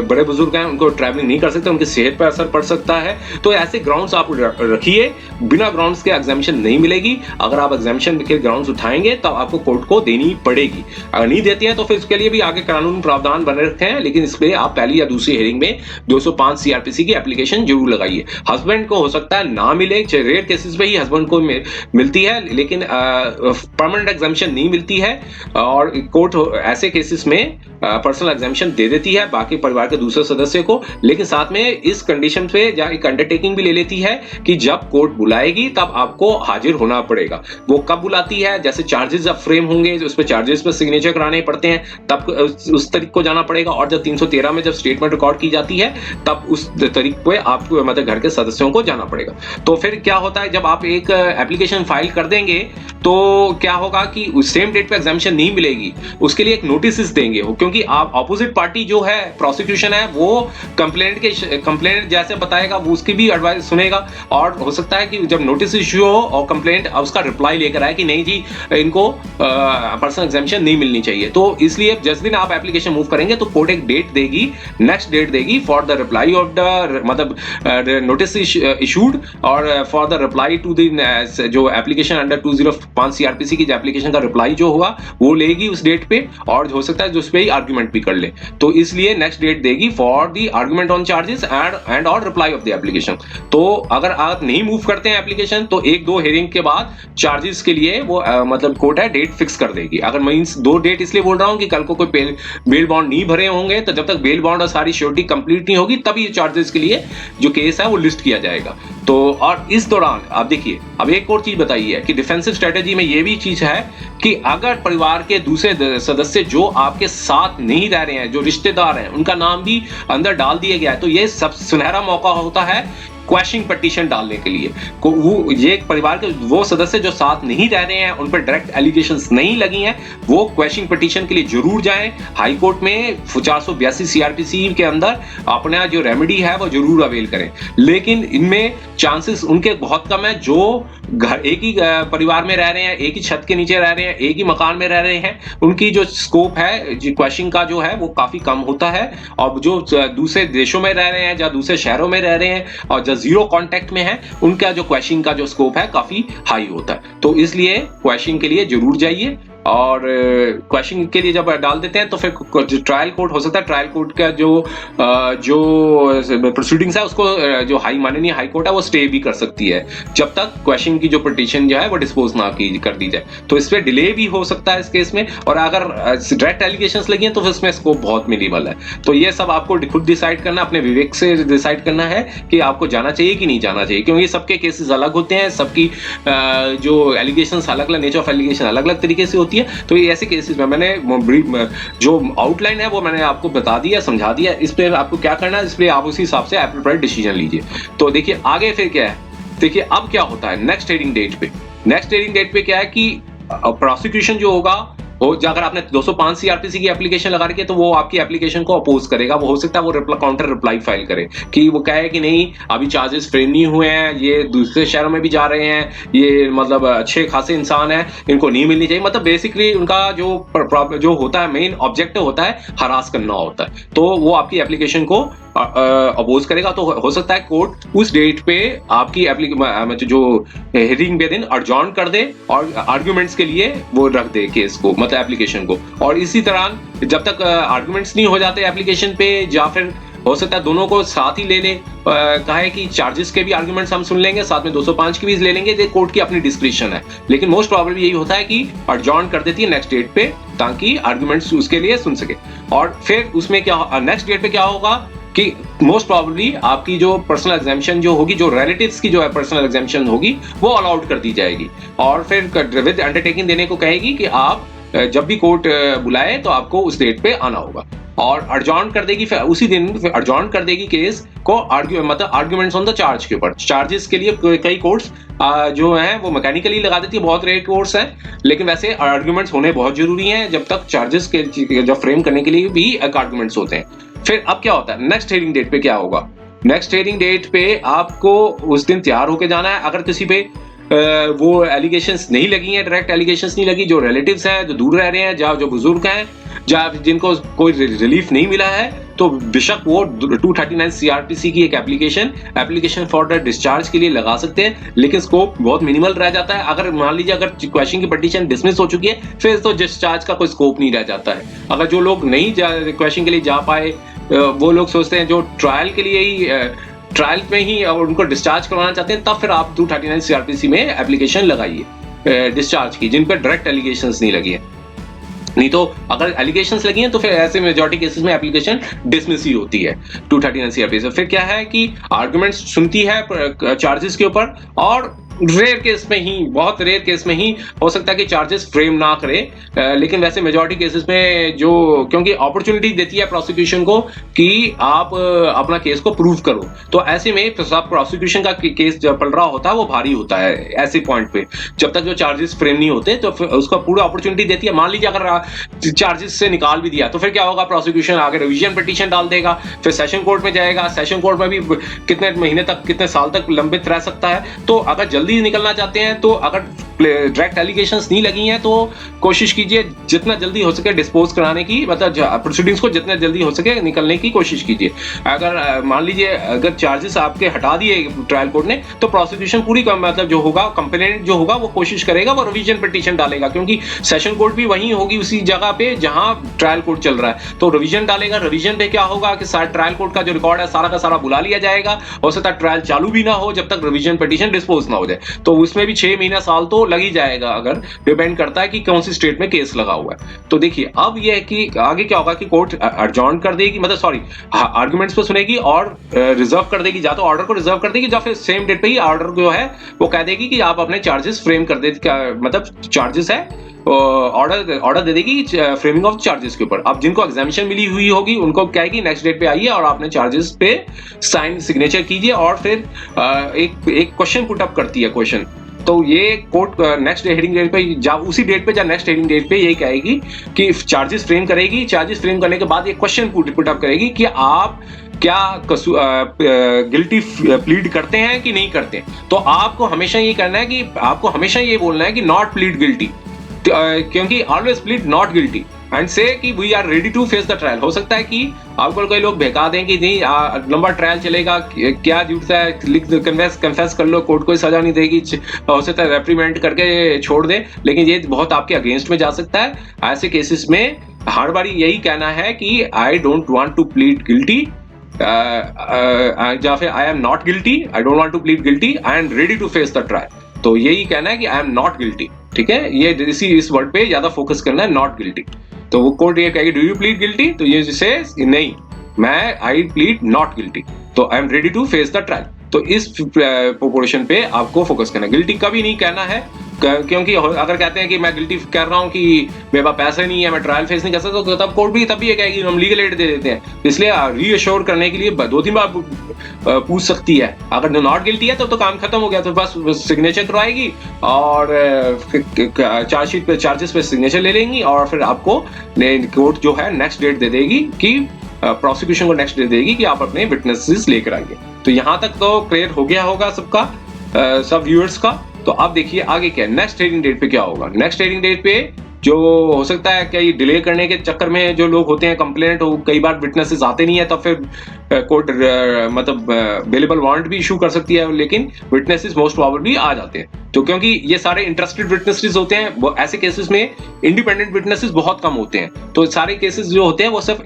बड़े बुजुर्ग हैं उनको ट्रैवलिंग नहीं कर सकते, उनकी सेहत पर असर पड़ सकता है। तो ऐसे ग्राउंड्स आप रखिए, बिना ग्राउंड्स के एग्जामिशन नहीं मिलेगी। अगर आप एग्जामिशन के ग्राउंड्स उठाएंगे तो आपको कोर्ट को देनी पड़ेगी, अगर नहीं देती हैं तो फिर इसके लिए भी आगे कानून प्रावधान बने रखे हैं, लेकिन इसके लिए आप पहली या दूसरी हियरिंग में 205 सीआरपीसी की एप्लीकेशन जरूर लगाइए। हस्बैंड को हो सकता है ना मिले, रेयर केसेस में ही हस्बैंड को मिलती है, लेकिन परमानेंट एग्जामिशन नहीं मिलती है और कोर्ट ऐसे केसेस में पर्सनल एग्जामिशन दे देती है बाकी परिवार के दूसरे सदस्य को, लेकिन साथ में इस कंडीशन पे या एक अंडरटेकिंग भी ले लेती है कि जब कोर्ट बुलाएगी तब आपको हाजिर होना पड़ेगा। वो कब बुलाती है, जैसे चार्जेस जब फ्रेम होंगे उस पर चार्जेस पर सिग्नेचर कराने पड़ते हैं तब उस तारीख को जाना पड़ेगा, और जब 313 में जब स्टेटमेंट रिकॉर्ड की जाती है तब उस तारीख पे आपको मतलब घर के सदस्यों को जाना पड़ेगा। तो फिर क्या होता है, जब आप एक एप्लीकेशन फाइल कर देंगे तो क्या होगा कि उस सेम डेट पे एग्जामिशन नहीं मिलेगी, उसके लिए एक नोटिस देंगे, क्योंकि आप ऑपोजिट पार्टी जो है प्रोसिक्यूशन है वो कंप्लेंट जैसे बताएगा वो उसकी भी एडवाइस सुनेगा, और हो सकता है कि जब नोटिस इश्यू हो और कंप्लेंट उसका रिप्लाई लेकर आए कि नहीं जी इनको पर्सनल एग्जामिशन नहीं मिलनी चाहिए। तो इसलिए जिस दिन आप एप्लीकेशन मूव करेंगे तो कोर्ट एक डेट देगी, नेक्स्ट डेट देगी for the reply of the मतलब नोटिस इशूड और for the reply to the जो एप्लीकेशन अंडर 205 सीआरपीसी की एप्लीकेशन का रिप्लाई जो होगा वो लेगी उस डेट पे, और हो सकता है जो उस पे ही आर्गुमेंट भी कर ले। तो इसलिए नेक्स्ट डेट देगी for the argument on charges and और रिप्लाई ऑफ द एप्लीकेशन। तो अगर आप नहीं मूव करते हैं एप्लीकेशन तो 1-2 हियरिंग के बाद चार्जेस के लिए वो मतलब कोर्ट है डेट फिक्स कर देगी। अगर मैं 2 डेट इसलिए बोल रहा हूं कि कल को कोई बेल बॉन्ड नहीं भरे होंगे तो जब तक बेल बॉन्ड और सारी श्योरिटी कंप्लीट नहीं होगी तब ये चार्जेस के लिए जो केस है वो लिस्ट किया जाएगा। तो और इस दौरान आप देखिए, अब एक और चीज बताई है कि डिफेंसिव स्ट्रेटेजी में ये भी चीज है कि अगर परिवार के दूसरे सदस्य जो आपके साथ नहीं रह रहे हैं, जो रिश्तेदार हैं, उनका नाम भी अंदर डाल दिया गया है, तो ये सब सुनहरा मौका होता है क्वेश्चनिंग पिटीशन डालने के लिए। वो ये परिवार के वो सदस्य जो साथ नहीं रह रहे हैं, उन पर डायरेक्ट एलिगेशंस नहीं लगी हैं, वो क्वेश्चनिंग पिटीशन के लिए जरूर जाएं हाई कोर्ट में। 482 सीआरपीसी के अंदर अपना जो रेमेडी है वो जरूर अवेल करें। लेकिन इनमें चांसेस उनके बहुत कम है जो घर एक ही परिवार में रह रहे हैं, एक ही छत के नीचे रह रहे हैं, एक ही मकान में रह रहे हैं, उनकी जो स्कोप है क्वेश्चनिंग का जो है वो काफी कम होता है। और जो दूसरे देशों में रह रहे हैं या दूसरे शहरों में रह रहे हैं और जो जीरो कांटेक्ट में है, उनका जो क्वेश्चनिंग का जो स्कोप है काफी हाई होता है। तो इसलिए क्वेश्चनिंग के लिए जरूर जाइए। और क्वेश्चन के लिए जब डाल देते हैं तो फिर जो ट्रायल कोर्ट हो सकता है, ट्रायल कोर्ट का जो प्रोसीडिंग्स है उसको जो माननीय हाई कोर्ट है वो स्टे भी कर सकती है जब तक क्वेश्चन की जो पिटीशन जो है वो डिस्पोज ना कर दी जाए। तो इस पे डिले भी हो सकता है इस केस में। और अगर डायरेक्ट एलिगेशंस लगी हैं तो फिर इसमें स्कोप बहुत मिनिमल है। तो ये सब आपको खुद डिसाइड करना, अपने विवेक से डिसाइड करना है कि आपको जाना चाहिए कि नहीं जाना चाहिए, क्योंकि सबके केसेस अलग होते हैं, सबकी जो एलिगेशंस अलग अलग, नेचर ऑफ एलिगेशन अलग अलग तरीके से होती है। तो ये ऐसे केसेस में मैंने जो आउटलाइन है वो मैंने आपको बता दिया, समझा दिया। इस पे आपको क्या करना है, इस पे आप उसी हिसाब से एप्रोप्रिएट डिसीजन लीजिए। तो देखिए आगे फिर क्या है, देखिए अब क्या होता है नेक्स्ट हियरिंग डेट पे। नेक्स्ट हियरिंग डेट पे क्या है कि प्रोसिक्यूशन जो होगा वो, अगर आपने 205 सीआरपीसी की एप्लीकेशन लगा रखी है तो वो आपकी एप्लीकेशन को अपोज करेगा। वो हो सकता है वो काउंटर रिप्लाई फाइल करे कि वो कहे कि नहीं अभी चार्जेस फ्रेम नहीं हुए हैं, ये दूसरे शहरों में भी जा रहे हैं, ये मतलब अच्छे खासे इंसान है, इनको नहीं मिलनी चाहिए। मतलब बेसिकली उनका जो होता है मेन ऑब्जेक्टिव होता है हरास करना होता है। तो वो आपकी एप्लीकेशन को अपोज करेगा। तो हो सकता है कोर्ट उस डेट पे आपकी जो हियरिंग के दिन अडजॉर्न कर दे और आर्ग्यूमेंट्स के लिए वो रख दे केस को, मतलब एप्लीकेशन को। और इसी तरह जब तक आर्ग्यूमेंट्स नहीं हो जाते एप्लीकेशन पे, या फिर हो सकता है दोनों को साथ ही ले ले, कहा है कि चार्जेस के भी आर्ग्यूमेंट्स हम सुन लेंगे, साथ में 205 की भी ले लेंगे। ये कोर्ट की अपनी डिस्क्रिप्शन है, लेकिन मोस्ट प्रोबेबली यही होता है कि अडजॉर्न कर देती है नेक्स्ट डेट पे ताकि आर्ग्यूमेंट्स उसके लिए सुन सके। और फिर उसमें क्या नेक्स्ट डेट पे क्या होगा कि मोस्ट प्रोबेबली आपकी जो पर्सनल एग्जामिशन जो होगी, जो रिलेटिव्स की जो है पर्सनल एग्जामिशन होगी, वो अलाउड कर दी जाएगी। और फिर विद अंडरटेकिंग देने को कहेगी कि आप जब भी कोर्ट बुलाए तो आपको उस डेट पे आना होगा। और अडजॉर्न कर देगी, फिर उसी दिन अडजॉर्न कर देगी केस को मतलब आर्ग्यूमेंट्स ऑन द चार्ज के ऊपर। चार्जेस के लिए कई कोर्ट्स जो हैं वो मैकेनिकली लगा देती है, बहुत रेयर कोर्ट्स हैं, लेकिन वैसे आर्ग्यूमेंट्स होने बहुत जरूरी हैं जब तक चार्जेस के जो फ्रेम करने के लिए भी आर्ग्यूमेंट्स होते हैं। फिर अब क्या होता है नेक्स्ट हियरिंग डेट पे क्या होगा। नेक्स्ट हियरिंग डेट पे आपको उस दिन तैयार होके जाना है। अगर किसी पे वो एलिगेशंस नहीं लगी हैं, डायरेक्ट एलिगेशंस नहीं लगी, जो रिलेटिव्स हैं, जो दूर रह रहे हैं, जो बुजुर्ग हैं, जिनको कोई रिलीफ नहीं मिला है, तो बेशक वो 239 सीआरपीसी की एक एप्लीकेशन फॉर द डिस्चार्ज के लिए लगा सकते हैं, लेकिन स्कोप बहुत मिनिमल रह जाता है। अगर मान लीजिए अगर क्वेश्चन की पिटीशन डिसमिस हो चुकी है, फिर तो डिस्चार्ज का कोई स्कोप नहीं रह जाता है। अगर जो लोग नहीं क्वेश्चन के लिए जा पाए, वो लोग सोचते हैं जो ट्रायल के लिए ही ट्रायल में ही उनको डिस्चार्ज करवाना चाहते हैं, तब फिर आप 239 सीआरपीसी में एप्लीकेशन लगाइए डिस्चार्ज की, जिन पर डायरेक्ट एलिगेशंस नहीं लगी है। नहीं तो अगर एलिगेशंस लगी हैं तो फिर ऐसे मेजॉरिटी केसेस में एप्लीकेशन डिसमिस ही होती है 239 सीआरपीसी। फिर क्या है कि आर्गुमेंट्स सुनती है चार्जेस के ऊपर, और रेयर केस में ही, बहुत रेयर केस में ही हो सकता है कि चार्जेस फ्रेम ना करे, लेकिन वैसे मेजॉरिटी केसेस में जो, क्योंकि अपॉर्चुनिटी देती है प्रोसिक्यूशन को कि आप अपना केस को प्रूव करो, तो ऐसे में प्रोसिक्यूशन का केस जब पड़ रहा होता है वो भारी होता है ऐसे पॉइंट पे। जब तक जो चार्जेस फ्रेम नहीं होते तो उसका पूरा अपॉर्चुनिटी देती है। मान लीजिए अगर चार्जेस से निकाल भी दिया तो फिर क्या होगा, प्रोसिक्यूशन आगे रिवीजन पिटीशन डाल देगा, फिर सेशन कोर्ट में जाएगा। सेशन कोर्ट में भी कितने महीने तक, कितने साल तक लंबित रह सकता है। तो अगर जल्दी निकलना चाहते हैं, तो अगर डायरेक्ट एलिगेशंस नहीं लगी हैं तो कोशिश कीजिए जितना जल्दी हो सके डिस्पोज कराने की, मतलब प्रोसीडिंग्स को जितना जल्दी हो सके निकलने की कोशिश कीजिए। अगर मान लीजिए अगर चार्जेस आपके हटा दिए ट्रायल कोर्ट ने, तो प्रोसिक्यूशन पूरी मतलब जो होगा, कंप्लेंट जो होगा वो कोशिश करेगा, वो रिवीजन पिटीशन डालेगा, क्योंकि सेशन कोर्ट भी वहीं होगी उसी जगह पे जहां ट्रायल कोर्ट चल रहा है। तो रिवीजन डालेगा। रिवीजन पे क्या होगा कि ट्रायल कोर्ट का जो रिकॉर्ड है सारा का सारा बुला लिया जाएगा। हो सकता है ट्रायल चालू भी ना हो जब तक रिवीजन पिटीशन डिस्पोज ना हो जाए, तो उसमें भी 6 महीना साल तो तो लग ही जाएगा, अगर डिपेंड करता है कि कौन सी स्टेट में केस लगा हुआ है। तो देखिए अब ये है कि आगे क्या होगा कि कोर्ट अडजॉर्न कर देगी, मतलब सॉरी आर्गुमेंट्स को सुनेगी और रिजर्व कर देगी, या तो ऑर्डर को रिजर्व कर देगी या फिर सेम डेट पे ही ऑर्डर जो है वो कह देगी कि आप अपने चार्जेस फ्रेम कर दे, मतलब चार्जेस है ऑर्डर दे देगी फ्रेमिंग ऑफ चार्जेस के ऊपर। अब जिनको एग्जामिनेशन मिली हुई होगी उनको कहेगी नेक्स्ट डेट पे आइए और आपने चार्जेस पे साइन सिग्नेचर कीजिए, और फिर एक क्वेश्चन पुट अप करती है क्वेश्चन। तो ये कोर्ट नेक्स्ट हेडिंग डेट पे उसी डेट पे या नेक्स्ट हेडिंग डेट पे यही कहेगी कि चार्जेस फ्रेम करेगी। चार्जेस फ्रेम करने के बाद एक क्वेश्चन पुट अप करेगी कि आप क्या गिल्टी प्लीड करते हैं कि नहीं करते। तो आपको हमेशा ये करना है कि आपको हमेशा ये बोलना है कि नॉट प्लीड गिल्टी, क्योंकि always plead not guilty and say कि we are ready to face the trial. हो सकता है कि आपको कई लोग बहका दें कि नहीं लंबा ट्रायल चलेगा, क्या झूठ है, लिख कन्फेस कर लो, कोर्ट कोई सजा नहीं देगी, हो सकता है रेप्रीमेंट करके छोड़ दे, लेकिन ये बहुत आपके अगेंस्ट में जा सकता है। ऐसे केसेस में हर बारी यही कहना है कि I don't want to plead guilty, या फिर I am not guilty, I don't want to plead guilty, I am ready to face the trial. तो यही कहना है कि आई एम नॉट गिल्टी, ठीक है। ये इस वर्ड पे ज्यादा फोकस करना है, नॉट गिल्टी। तो वो कोर्ट ये कहेगी डू यू प्लीड गिल्टी, तो ये से नहीं, मैं आई प्लीड नॉट गिल्टी, तो I am ready to face the trial. तो इस प्रोपोर्शन पे आपको फोकस करना है। गिल्टी कभी नहीं कहना है, क्योंकि अगर कहते हैं कि मैं गिल्टी कर रहा हूं कि मेरे पास पैसे नहीं है, मैं ट्रायल फेस नहीं कर सकता, तो तब कोर्ट भी तब ये कहेगी हम लीगल एड दे देते हैं। इसलिए रीअश्योर करने के लिए 2-3 बार पूछ सकती है। अगर नॉट गिल्टी है तो काम खत्म हो गया, तो बस सिग्नेचर करवाएगी और चार्जशीट पे चार्जेस पे सिग्नेचर ले लेंगी, और फिर आपको कोर्ट जो है नेक्स्ट डेट दे देगी कि प्रोसिक्यूशन को नेक्स्ट डेट देगी कि आप अपने विटनेसेस लेकर आइए। तो यहां तक तो क्लियर हो गया होगा सबका, सब व्यूअर्स का। तो अब देखिए आगे क्या नेक्स्ट हेयरिंग डेट पे क्या होगा। नेक्स्ट हेयरिंग डेट पे जो हो सकता है कि डिले करने के चक्कर में जो लोग होते हैं कंप्लेनेंट हो, कई बार विटनेसेस आते नहीं है, तब फिर कोर्ट मतलब बेलेबल वारंट भी इशू कर सकती है, लेकिन विटनेसेस मोस्ट प्रोबेबली आ जाते हैं। तो क्योंकि ये सारे इंटरेस्टेड विटनेसेस होते हैं, वो ऐसे केसेस में इंडिपेंडेंट विटनेसेस बहुत कम होते हैं। तो सारे केसेस जो होते हैं वो सिर्फ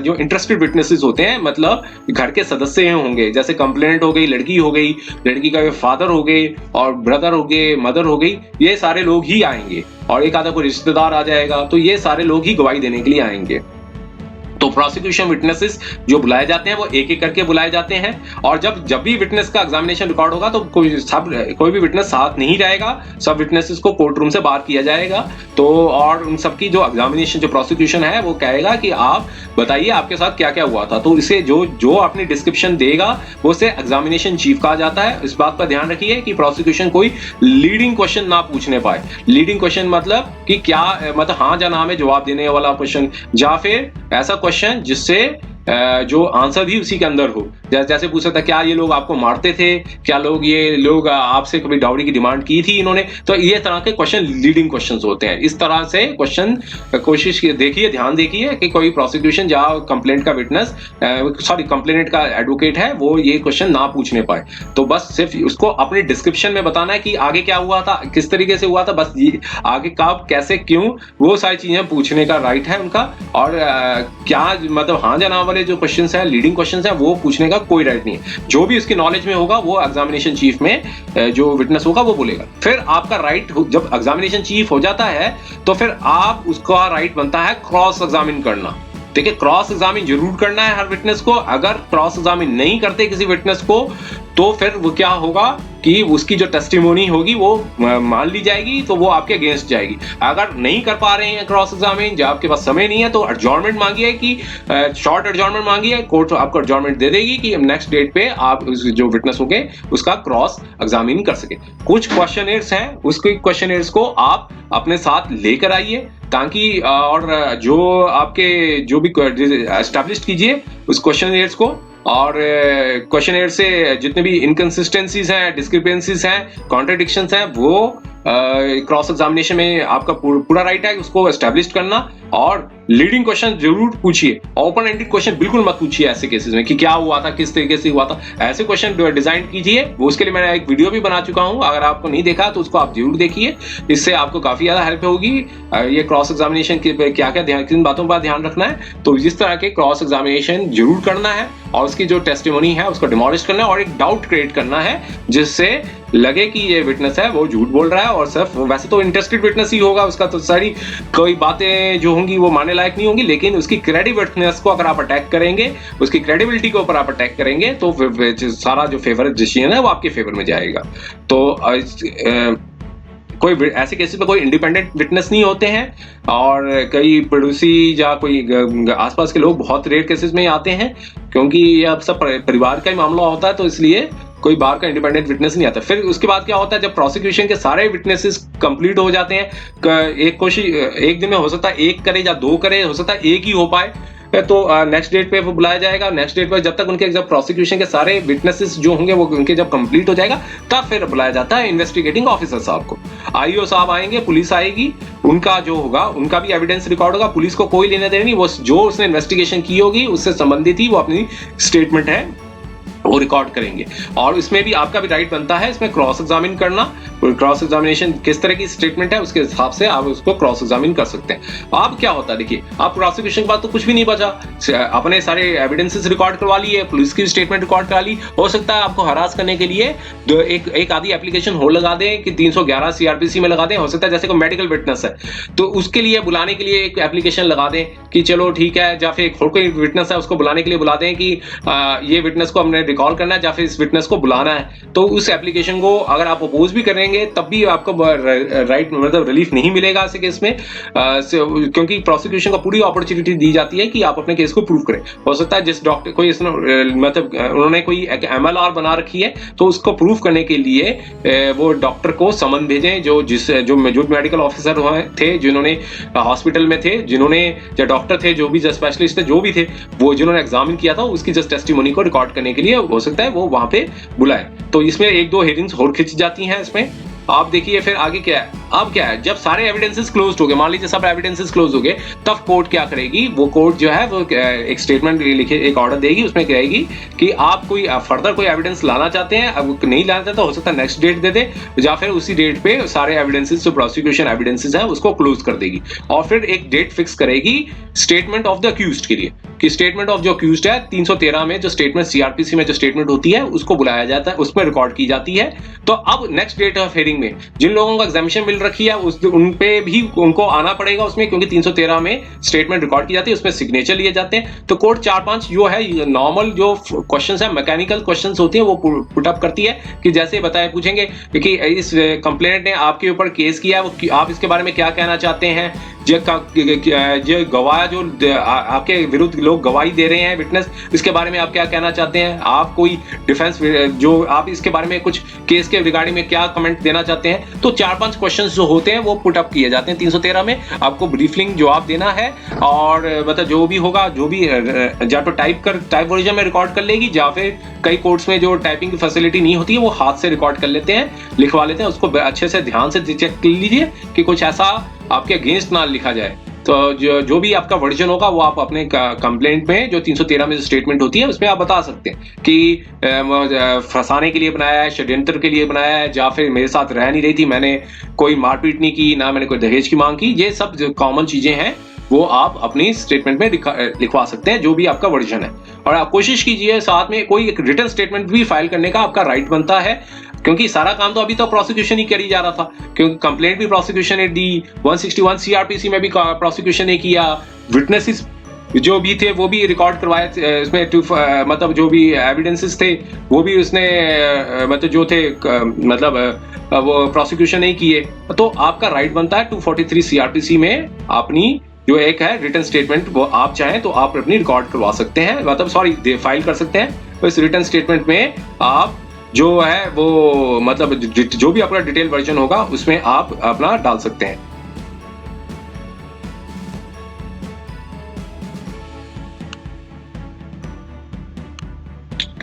जो इंटरेस्टेड विटनेसेस होते हैं, मतलब घर के सदस्य होंगे, जैसे कंप्लेनेंट हो गई, लड़की हो गई, लड़की का फादर हो गए और ब्रदर हो गए, मदर हो गई, ये सारे लोग ही आएंगे, और एक आधा कोई रिश्तेदार आ जाएगा, तो ये सारे लोग ही गवाही देने के लिए आएंगे। तो प्रोसिक्यूशन विटनेसेस जो बुलाए जाते हैं वो एक एक करके बुलाए जाते हैं, और जब भी विटनेस का एग्जामिनेशन रिकॉर्ड होगा तो कोई भी विटनेस साथ नहीं रहेगा, सब विटनेसेस को कोर्ट रूम से बाहर किया जाएगा। तो और उन सबकी जो एग्जामिनेशन जो प्रोसिक्यूशन है वो कहेगा कि आप बताइए आपके साथ क्या क्या हुआ था। तो इसे जो अपनी डिस्क्रिप्शन देगा वो से एग्जामिनेशन चीफ कहा जाता है। इस बात का ध्यान रखिए कि प्रोसिक्यूशन कोई लीडिंग क्वेश्चन ना पूछने पाए। लीडिंग क्वेश्चन मतलब कि क्या, मतलब हाँ या ना में जवाब देने वाला क्वेश्चन, या फिर ऐसा क्वेश्चन जिससे जो आंसर भी उसी के अंदर हो। जैसे पूछ सकता क्या ये लोग आपको मारते थे, क्या ये लोग आपसे कभी डाउरी की डिमांड की थी इन्होंने। तो ये तरह के क्वेश्चन लीडिंग क्वेश्चंस होते हैं। इस तरह से क्वेश्चन कोशिश देखिए, ध्यान देखिए कि कोई प्रोसिक्यूशन या कंप्लेंट का विटनेस कंप्लेनेंट का एडवोकेट है वो ये क्वेश्चन ना पूछने पाए। तो बस सिर्फ उसको अपनी डिस्क्रिप्शन में बताना है कि आगे क्या हुआ था, किस तरीके से हुआ था, बस आगे कब कैसे क्यों, वो सारी चीजें पूछने का राइट है उनका। और क्या मतलब हाँ या ना वाले जो क्वेश्चंस हैं, लीडिंग क्वेश्चंस हैं, वो पूछने का कोई राइट नहीं है। जो भी उसकी नॉलेज में होगा वो एग्जामिनेशन चीफ में जो विटनेस होगा वो बोलेगा। फिर आपका राइट जब एग्जामिनेशन चीफ हो जाता है तो फिर आप उसका राइट बनता है क्रॉस एग्जामिन करना। देखिए क्रॉस एग्जामिन जरूर करना है हर विटनेस को। अगर क्रॉस एग्जामिन नहीं करते किसी विटनेस को तो फिर वो क्या होगा कि उसकी जो टेस्टिमोनी होगी वो मान ली जाएगी, तो वो आपके अगेंस्ट जाएगी। अगर नहीं कर पा रहे हैं क्रॉस एग्जामिन, जब आपके पास समय नहीं है, तो एडजॉर्नमेंट मांगिए कि शॉर्ट एडजॉर्नमेंट मांगिए, कोर्ट आपको एडजॉर्नमेंट दे देगी कि नेक्स्ट डेट पे आप जो विटनेस होंगे उसका क्रॉस एग्जामिन कर सके। कुछ क्वेश्चनर्स हैं, उसके क्वेश्चनर्स को आप अपने साथ लेकर आइए ताकि और जो आपके जो भी एस्टैब्लिश कीजिए उस क्वेश्चनर्स को, और क्वेश्चनर से जितने भी इनकंसिस्टेंसीज हैं, डिस्क्रिपेंसीज हैं, कॉन्ट्रडिक्शंस हैं, वो क्रॉस एग्जामिनेशन में आपका पूरा राइट है उसको एस्टैब्लिश करना। और लीडिंग क्वेश्चन जरूर पूछिए, ओपन एंडेड क्वेश्चन बिल्कुल मत पूछिए ऐसे केसेस में कि क्या हुआ था, किस तरीके से हुआ था। ऐसे क्वेश्चन डिजाइन कीजिए, वो उसके लिए मैंने एक वीडियो भी बना चुका हूं, अगर आपको नहीं देखा तो उसको आप जरूर देखिए, इससे आपको काफी ज्यादा हेल्प होगी। ये क्रॉस एग्जामिनेशन की क्या क्या किन बातों पर ध्यान रखना है, तो जिस तरह के क्रॉस एग्जामिनेशन जरूर करना है और उसकी जो टेस्टिमोनी है उसको डिमोलिश करना है और एक डाउट क्रिएट करना है जिससे लगे कि ये विटनेस है वो झूठ बोल रहा है और सिर्फ वैसे तो इंटरेस्टेड विटनेस ही होगा, उसका तो सारी कोई बातें जो होंगी वो मानने लायक नहीं होंगी, लेकिन उसकी क्रेडिबिलिटी को अगर आप अटैक करेंगे, उसकी क्रेडिबिलिटी के ऊपर आप अटैक करेंगे तो सारा जो फेवर डिसीजन है वो आपके फेवर में जाएगा। तो कोई ऐसे केसेस में कोई इंडिपेंडेंट विटनेस नहीं होते हैं और कई पड़ोसी या कोई आसपास के लोग बहुत रेयर केसेस में ही आते हैं, क्योंकि ये अब सब परिवार का ही मामला होता है, तो इसलिए कोई बाहर का इंडिपेंडेंट विटनेस नहीं आता। फिर उसके बाद क्या होता है, जब प्रोसिक्यूशन के सारे विटनेसेस कंप्लीट हो जाते हैं, एक कोशिश एक दिन में हो सकता है एक करे या दो करे, हो सकता है एक ही हो पाए, तो नेक्स्ट डेट पे वो बुलाया जाएगा। नेक्स्ट डेट पे जब तक उनके जब प्रोसिक्यूशन के सारे विटनेसेस जो होंगे वो उनके जब कंप्लीट हो जाएगा, तब फिर बुलाया जाता है इन्वेस्टिगेटिंग ऑफिसर साहब को। आईओ साहब आएंगे, पुलिस आएगी, उनका जो होगा उनका भी एविडेंस रिकॉर्ड होगा, पुलिस को कोई लेने देने नहीं, वो जो उसने इन्वेस्टिगेशन की होगी उससे संबंधित ही वो अपनी स्टेटमेंट है वो रिकॉर्ड करेंगे। और इसमें भी आपका भी राइट बनता है इसमें क्रॉस एग्जामिन करना। क्रॉस एग्जामिनेशन किस तरह की स्टेटमेंट है उसके हिसाब से आप उसको क्रॉस एग्जामिन कर सकते हैं। अब क्या होता है, देखिए आप प्रोसिक्यूशन के बाद तो कुछ भी नहीं बचा, अपने सारे एविडेंसेस रिकॉर्ड करवा लिए, पुलिस की स्टेटमेंट रिकॉर्ड करा ली। हो सकता है आपको हरास करने के लिए एक आधी एप्लीकेशन हो लगा दें कि 311 सीआरपीसी में लगा दें। हो सकता है जैसे कोई मेडिकल विटनेस है तो उसके लिए बुलाने के लिए एक एप्लीकेशन लगा दें कि चलो ठीक है, या फिर और कोई विटनेस है उसको बुलाने के लिए बुला दें कि ये विटनेस को हमने रिकॉल करना है या फिर इस विटनेस को बुलाना है। तो उस एप्लीकेशन को अगर आप अपोज भी करेंगे तब भी आपको राइट मतलब रिलीफ नहीं मिलेगा ऐसे केस में, क्योंकि प्रोसिक्यूशन को पूरी अपॉर्चुनिटी दी जाती है कि आप अपने केस को प्रूव करें। हो सकता है जिस डॉक्टर कोई मतलब उन्होंने कोई एमएलआर बना रखी है तो उसको प्रूव करने के लिए वो डॉक्टर को समन भेजें, जो मेडिकल ऑफिसर थे जिन्होंने हॉस्पिटल में थे, जिन्होंने जो डॉक्टर थे, जो भी स्पेशलिस्ट थे, जो भी थे, वो जिन्होंने एग्जामिन किया था उसकी जस्ट टेस्टिमोनी को रिकॉर्ड करने के लिए हो सकता है वो वहां पे बुलाए। तो इसमें एक दो हेयरिंग्स और खिंच जाती हैं इसमें। आप देखिए फिर आगे क्या है। अब क्या है, जब सारे एविडेंसेस क्लोज हो गए, मान लीजिए सब एविडेंसेस क्लोज हो गए, तब कोर्ट क्या करेगी, वो कोर्ट जो है वो एक स्टेटमेंट लिखे, एक ऑर्डर देगी, उसमें कहेगी कि आप कोई फर्दर कोई एविडेंस लाना चाहते हैं, अब नहीं लाना चाहते तो हो सकता है नेक्स्ट डेट दे दे, या फिर उसी डेट पे सारे एविडेंसेस जो प्रोसिक्यूशन एविडेंसेस है उसको क्लोज कर देगी। और फिर एक डेट फिक्स करेगी स्टेटमेंट ऑफ द अक्यूज्ड के लिए, कि स्टेटमेंट ऑफ जो अक्यूज्ड है 313 में जो स्टेटमेंट सीआरपीसी में जो स्टेटमेंट होती है उसको बुलाया जाता है, उसमें रिकॉर्ड की जाती है। तो अब नेक्स्ट डेट ऑफ हियरिंग में जिन लोगों को एग्जामिशन मिल रखी है उन पे भी उनको आना पड़ेगा उसमें, क्योंकि 313 में स्टेटमेंट रिकॉर्ड की जाती है, उसमें सिग्नेचर लिए जाते हैं। तो कोर्ट 4-5 जो है नॉर्मल जो क्वेश्चंस है, मैकेनिकल क्वेश्चंस होती है वो पुट अप करती है कि जैसे बताए पूछेंगे कि इस कंप्लेनेंट ने आपके ऊपर केस किया है, आप इसके बारे में क्या कहना चाहते हैं, जो गवाह जो आपके विरुद्ध लोग गवाही दे रहे हैं विटनेस, इसके बारे में आप क्या कहना चाहते हैं, आप कोई डिफेंस जो आप इसके बारे में कुछ केस के रिगार्डिंग में क्या कमेंट देना चाहते हैं। तो 4-5 क्वेश्चंस जो होते हैं वो पुट अप किए जाते हैं 313 में, आपको ब्रीफिंग जवाब देना है। और मतलब जो भी होगा, जो भी या तो टाइप वर्जन में रिकॉर्ड कर लेगी, या फिर कई कोर्ट्स में जो टाइपिंग की फैसिलिटी नहीं होती है वो हाथ से रिकॉर्ड कर लेते हैं, लिखवा लेते हैं। उसको अच्छे से ध्यान से चेक कर लीजिए कि कुछ ऐसा आपके अगेंस्ट ना लिखा जाए। तो जो भी आपका वर्जन होगा वो आप अपने कंप्लेंट में जो 313 में जो स्टेटमेंट होती है उसमें आप बता सकते हैं कि फंसाने के लिए बनाया है, षड्यंत्र के लिए बनाया है, या फिर मेरे साथ रह नहीं रही थी, मैंने कोई मारपीट नहीं की, ना मैंने कोई दहेज की मांग की। ये सब जो कॉमन चीजें हैं वो आप अपनी स्टेटमेंट में लिखवा सकते हैं, जो भी आपका वर्जन है। और आप कोशिश कीजिए साथ में कोई एक रिटन स्टेटमेंट भी फाइल करने का आपका राइट बनता है, क्योंकि सारा काम तो अभी तो प्रोसिक्यूशन ही करी जा रहा था, क्योंकि कंप्लेंट भी प्रोसिक्यूशन ने दी, 161 सीआरपीसी में भी प्रोसिक्यूशन ने किया, विटनेसेस जो भी थे वो भी रिकॉर्ड करवाए, इसमें मतलब जो भी एविडेंसेस थे वो भी उसने मतलब जो थे मतलब वो प्रोसिक्यूशन नहीं किए। तो आपका राइट बनता है 243 सीआरपीसी में अपनी जो एक है रिटन स्टेटमेंट, वो आप चाहें तो आप अपनी रिकॉर्ड करवा सकते हैं, मतलब सॉरी फाइल कर सकते हैं। तो इस रिटन स्टेटमेंट में आप जो है वो मतलब जो भी आपका डिटेल वर्जन होगा उसमें आप अपना डाल सकते हैं।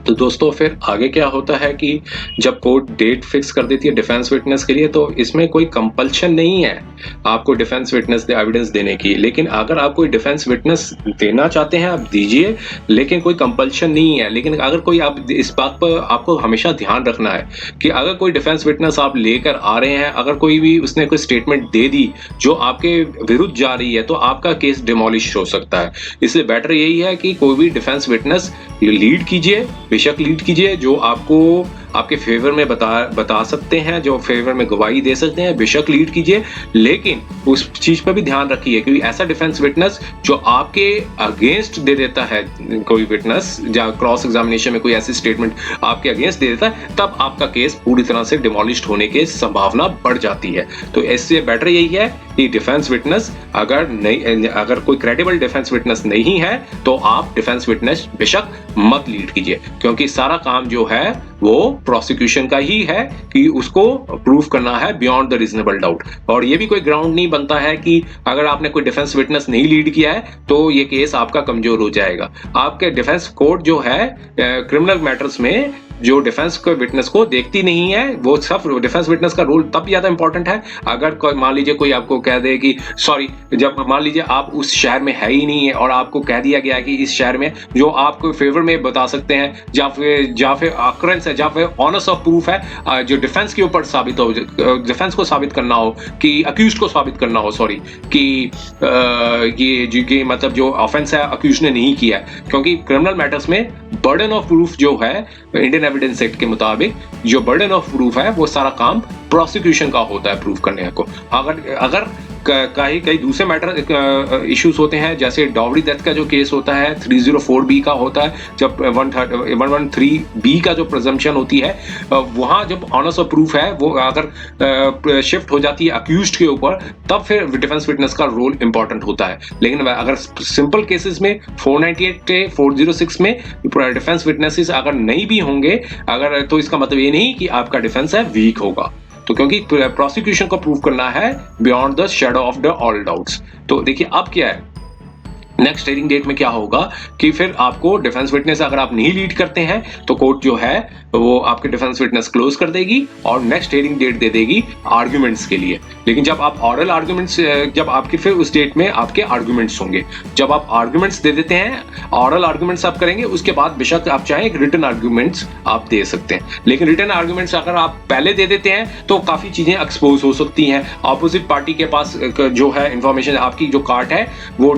तो दोस्तों फिर आगे क्या होता है कि जब कोर्ट डेट फिक्स कर देती है डिफेंस विटनेस के लिए, तो इसमें कोई कंपल्शन नहीं है आपको डिफेंस विटनेस एविडेंस देने की। लेकिन अगर आप कोई डिफेंस विटनेस देना चाहते हैं आप दीजिए, लेकिन कोई कंपल्शन नहीं है। लेकिन अगर कोई आप इस बात पर आपको हमेशा ध्यान रखना है कि अगर कोई डिफेंस विटनेस आप लेकर आ रहे हैं, अगर कोई भी उसने कोई स्टेटमेंट दे दी जो आपके विरुद्ध जा रही है, तो आपका केस डिमोलिश हो सकता है। इसलिए बेटर यही है कि कोई भी डिफेंस विटनेस लीड कीजिए, बेशक लीड कीजिए, जो आपको आपके फेवर में बता सकते हैं, जो फेवर में गवाही दे सकते हैं, बेशक लीड कीजिए, लेकिन उस चीज पर भी ध्यान रखिए क्योंकि ऐसा डिफेंस विटनेस जो आपके अगेंस्ट दे देता है, कोई विटनेस या क्रॉस एग्जामिनेशन में कोई ऐसी स्टेटमेंट आपके अगेंस्ट दे देता है, तब आपका केस पूरी तरह से डिमोलिश्ड होने की संभावना बढ़ जाती है। तो इससे बेटर यही है कि डिफेंस विटनेस अगर कोई क्रेडिबल डिफेंस विटनेस नहीं है तो आप डिफेंस विटनेस बेशक मत लीड कीजिए, क्योंकि सारा काम जो है वो प्रोसिक्यूशन का ही है कि उसको प्रूव करना है बियॉन्ड द रीजनेबल डाउट। और ये भी कोई ग्राउंड नहीं बनता है कि अगर आपने कोई डिफेंस विटनेस नहीं लीड किया है तो ये केस आपका कमजोर हो जाएगा। आपके डिफेंस कोर्ट जो है क्रिमिनल मैटर्स में जो डिफेंस को विटनेस को देखती नहीं है, वो सब डिफेंस विटनेस का रोल तब ज्यादा इंपॉर्टेंट है अगर मान लीजिए कोई आपको कह दे कि सॉरी, जब मान लीजिए आप उस शहर में है ही नहीं है और आपको कह दिया गया कि इस शहर में, जो आपको फेवर में बता सकते हैं या फिर अक्रेंस है या फिर ऑनर्स ऑफ प्रूफ है जो डिफेंस के ऊपर साबित हो, डिफेंस को साबित करना हो कि अक्यूज्ड को साबित करना हो, सॉरी, कि ये मतलब जो ऑफेंस है अक्यूज्ड ने नहीं किया है। क्योंकि क्रिमिनल मैटर्स में बर्डन ऑफ प्रूफ जो है इंडियन एविडेंस एक्ट के मुताबिक, जो बर्डन ऑफ प्रूफ है वो सारा काम प्रोसिक्यूशन का होता है प्रूफ करने को। अगर कई दूसरे मैटर इश्यूज होते हैं, जैसे डाउरी डेथ का जो केस होता है 304B का होता है, जब 113B का जो प्रिजम्पशन होती है, वहां जब ऑनर्स ऑफ प्रूफ है वो अगर शिफ्ट हो जाती है अक्यूज्ड के ऊपर, तब फिर डिफेंस विटनेस का रोल इंपॉर्टेंट होता है। लेकिन अगर सिंपल केसेस में 498 406 में डिफेंस विटनेसेस अगर नहीं भी होंगे, अगर, तो इसका मतलब ये नहीं कि आपका डिफेंस है वीक होगा। तो क्योंकि प्रोसिक्यूशन को प्रूव करना है beyond the shadow of the all doubts. तो देखिए अब क्या है, नेक्स्ट हियरिंग डेट में क्या होगा कि फिर आपको डिफेंस विटनेस अगर आप नहीं लीड करते हैं तो कोर्ट जो है वो आपके डिफेंस विटनेस क्लोज कर देगी और नेक्स्ट हियरिंग डेट दे देगी आर्गुमेंट्स के लिए। लेकिन जब आप ऑरल आर्गुमेंट्स, जब आपके फिर उस डेट में आपके आर्गुमेंट्स होंगे, जब आप आर्गुमेंट्स दे देते हैं, ऑरल आर्गुमेंट्स आप करेंगे, उसके बाद बेशक आप चाहें एक रिटन आर्गुमेंट्स आप दे सकते हैं। लेकिन रिटन आर्गुमेंट्स अगर आप पहले दे देते हैं तो काफी चीजें एक्सपोज हो सकती हैं। ऑपोजिट पार्टी के पास जो है इंफॉर्मेशन, आपकी जो कार्ड है वो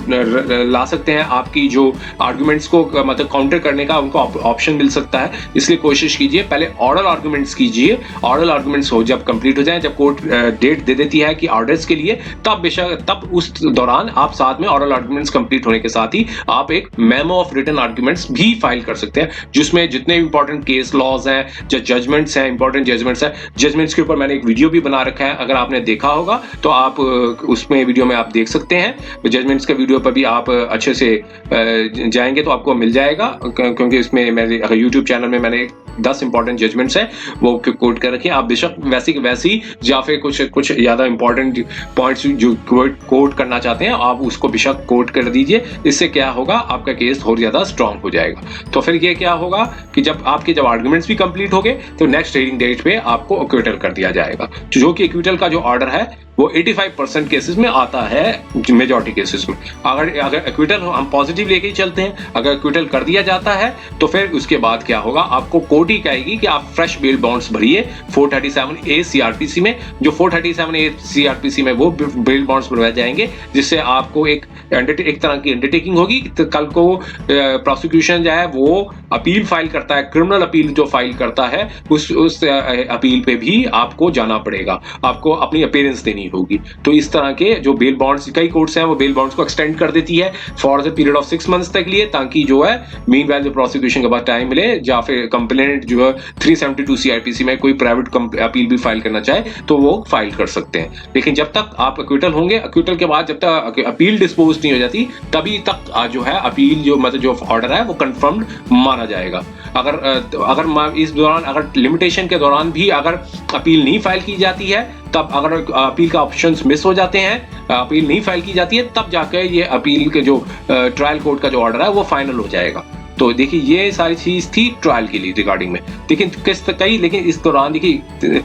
ला सकते हैं, आपकी जो आर्गुमेंट्स को मतलब काउंटर करने का उनको ऑप्शन मिल सकता है। इसलिए कोशिश कीजिए पहले ऑरल आर्गुमेंट्स कीजिए, ऑरल आर्गुमेंट्स हो जब कंप्लीट हो जाए, जब कोर्ट डेट दे देती है कि ऑर्डर्स के लिए, तब उस दौरान आप साथ में ऑरल आर्गुमेंट्स कंप्लीट होने के साथ ही आप एक मेमो ऑफ रिटन आर्गुमेंट्स भी फाइल कर सकते हैं, जिसमें जितने इंपॉर्टेंट केस लॉज हैं, जो जजमेंट्स हैं, इंपॉर्टेंट जजमेंट्स हैं, जजमेंट्स के ऊपर मैंने एक वीडियो भी बना रखा है, अगर आपने देखा होगा तो आप उसमें वीडियो में आप देख सकते हैं। जजमेंट्स के वीडियो पर भी आप अच्छे से जाएंगे तो आपको मिल जाएगा, क्योंकि इसमें मेरे यूट्यूब चैनल में मैंने 10 इंपॉर्टेंट जजमेंट्स हैं वो कोट कर रखे हैं। आप बेशक वैसी या फिर कुछ ज्यादा इंपॉर्टेंट पॉइंट्स जो कोट करना चाहते हैं आप उसको बेशक कोट कर दीजिए। इससे क्या होगा, आपका केस और ज्यादा स्ट्रांग हो जाएगा। तो फिर ये क्या होगा कि जब आर्गुमेंट्स भी कंप्लीट हो गए तो नेक्स्ट हियरिंग डेट पे आपको एक्विटल कर दिया जाएगा, जो कि एक्विटल का जो ऑर्डर है वो 85% केसेस में आता है, मेजॉरिटी केसेस में। अगर एक्विटल हम पॉजिटिव लेके ही चलते हैं, अगर एक्विटल कर दिया जाता है तो फिर उसके बाद क्या होगा, आपको कोर्ट ही कहेगी कि आप फ्रेश बेल बॉन्ड्स भरिए 437A CRPC में। जो 437A CRPC में वो बेल बॉन्ड्स भरवाए जाएंगे, जिससे आपको एक तरह की अंडरटेकिंग होगी। तो कल को प्रोसिक्यूशन जो है वो अपील फाइल करता है, क्रिमिनल अपील जो फाइल करता है, उस अपील पे भी आपको जाना पड़ेगा, आपको अपनी अपीयरेंस देनी होगी। तो इस तरह के जो बेल बॉन्ड्स, कई कोर्ट्स हैं वो बेल बॉन्ड्स को एक्सटेंड कर देती है for the period of 6 months तक लिए, ताकि जो है मीनवाइल जो प्रोसिक्यूशन के बाद टाइम मिले, या फिर कंप्लेनेंट जो है 372 CRPC में कोई प्राइवेट अपील भी फाइल करना चाहे तो वो फाइल कर सकते हैं। लेकिन जब तक आप एक्विटल होंगे, एक्विटल के बाद जब तक अपील डिस्पोज नहीं हो जाती, तभी तक जो है अपील जो मतलब जो ऑर्डर है वो कंफर्म्ड माना जाएगा। अगर इस दौरान, अगर लिमिटेशन के दौरान भी अगर अपील नहीं फाइल की जाती है, तब अगर अपील का ऑप्शंस मिस हो जाते हैं, अपील नहीं फाइल की जाती है, तब जाकर ये अपील के जो ट्रायल कोर्ट का जो ऑर्डर है वो फाइनल हो जाएगा। तो देखिए ये सारी चीज थी ट्रायल के लिए रिगार्डिंग में। लेकिन इस दौरान देखिए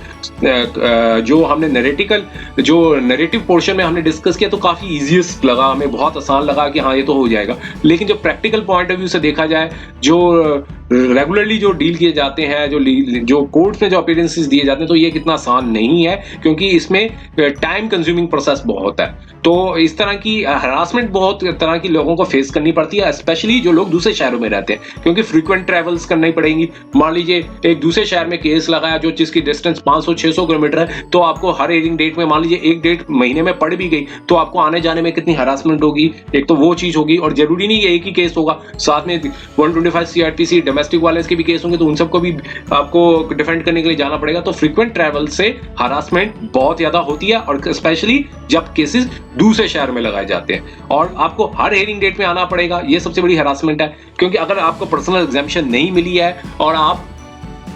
जो हमने नैरेटिव पोर्शन में हमने डिस्कस किया तो काफी इजीएस्ट लगा, हमें बहुत आसान लगा कि हाँ ये तो हो जाएगा। लेकिन जो प्रैक्टिकल पॉइंट ऑफ व्यू से देखा जाए, जो रेगुलरली जो डील किए जाते हैं, जो कोर्ट्स में जो अपीयरेंसेस दिए जाते हैं, तो ये कितना आसान नहीं है, क्योंकि इसमें टाइम कंज्यूमिंग प्रोसेस बहुत है। तो इस तरह की हरासमेंट बहुत तरह की लोगों को फेस करनी पड़ती है, स्पेशली जो लोग दूसरे शहरों में रहते हैं, क्योंकि फ्रीक्वेंट ट्रेवल्स करनी पड़ेंगी। मान लीजिए एक दूसरे शहर में केस लगाया जो जिसकी डिस्टेंस 500-600 किलोमीटर है, तो आपको हर हियरिंग डेट में, मान लीजिए एक डेट महीने में पड़ भी गई, तो आपको आने जाने में कितनी हरासमेंट होगी। एक तो वो चीज होगी, और जरूरी नहीं है एक ही केस होगा, साथ में 125 सीआरपीसी डोमेस्टिक वायलेंस के भी केस होंगे, तो उन सबको भी आपको डिफेंड करने के लिए जाना पड़ेगा। तो फ्रीक्वेंट ट्रैवल से हरासमेंट बहुत ज्यादा होती है, और स्पेशली जब केसेस दूसरे शहर में लगाए जाते हैं, और आपको हर हियरिंग डेट में आना पड़ेगा। ये सबसे बड़ी हरासमेंट है, क्योंकि अगर आपको पर्सनल एग्जामिशन नहीं मिली है और आप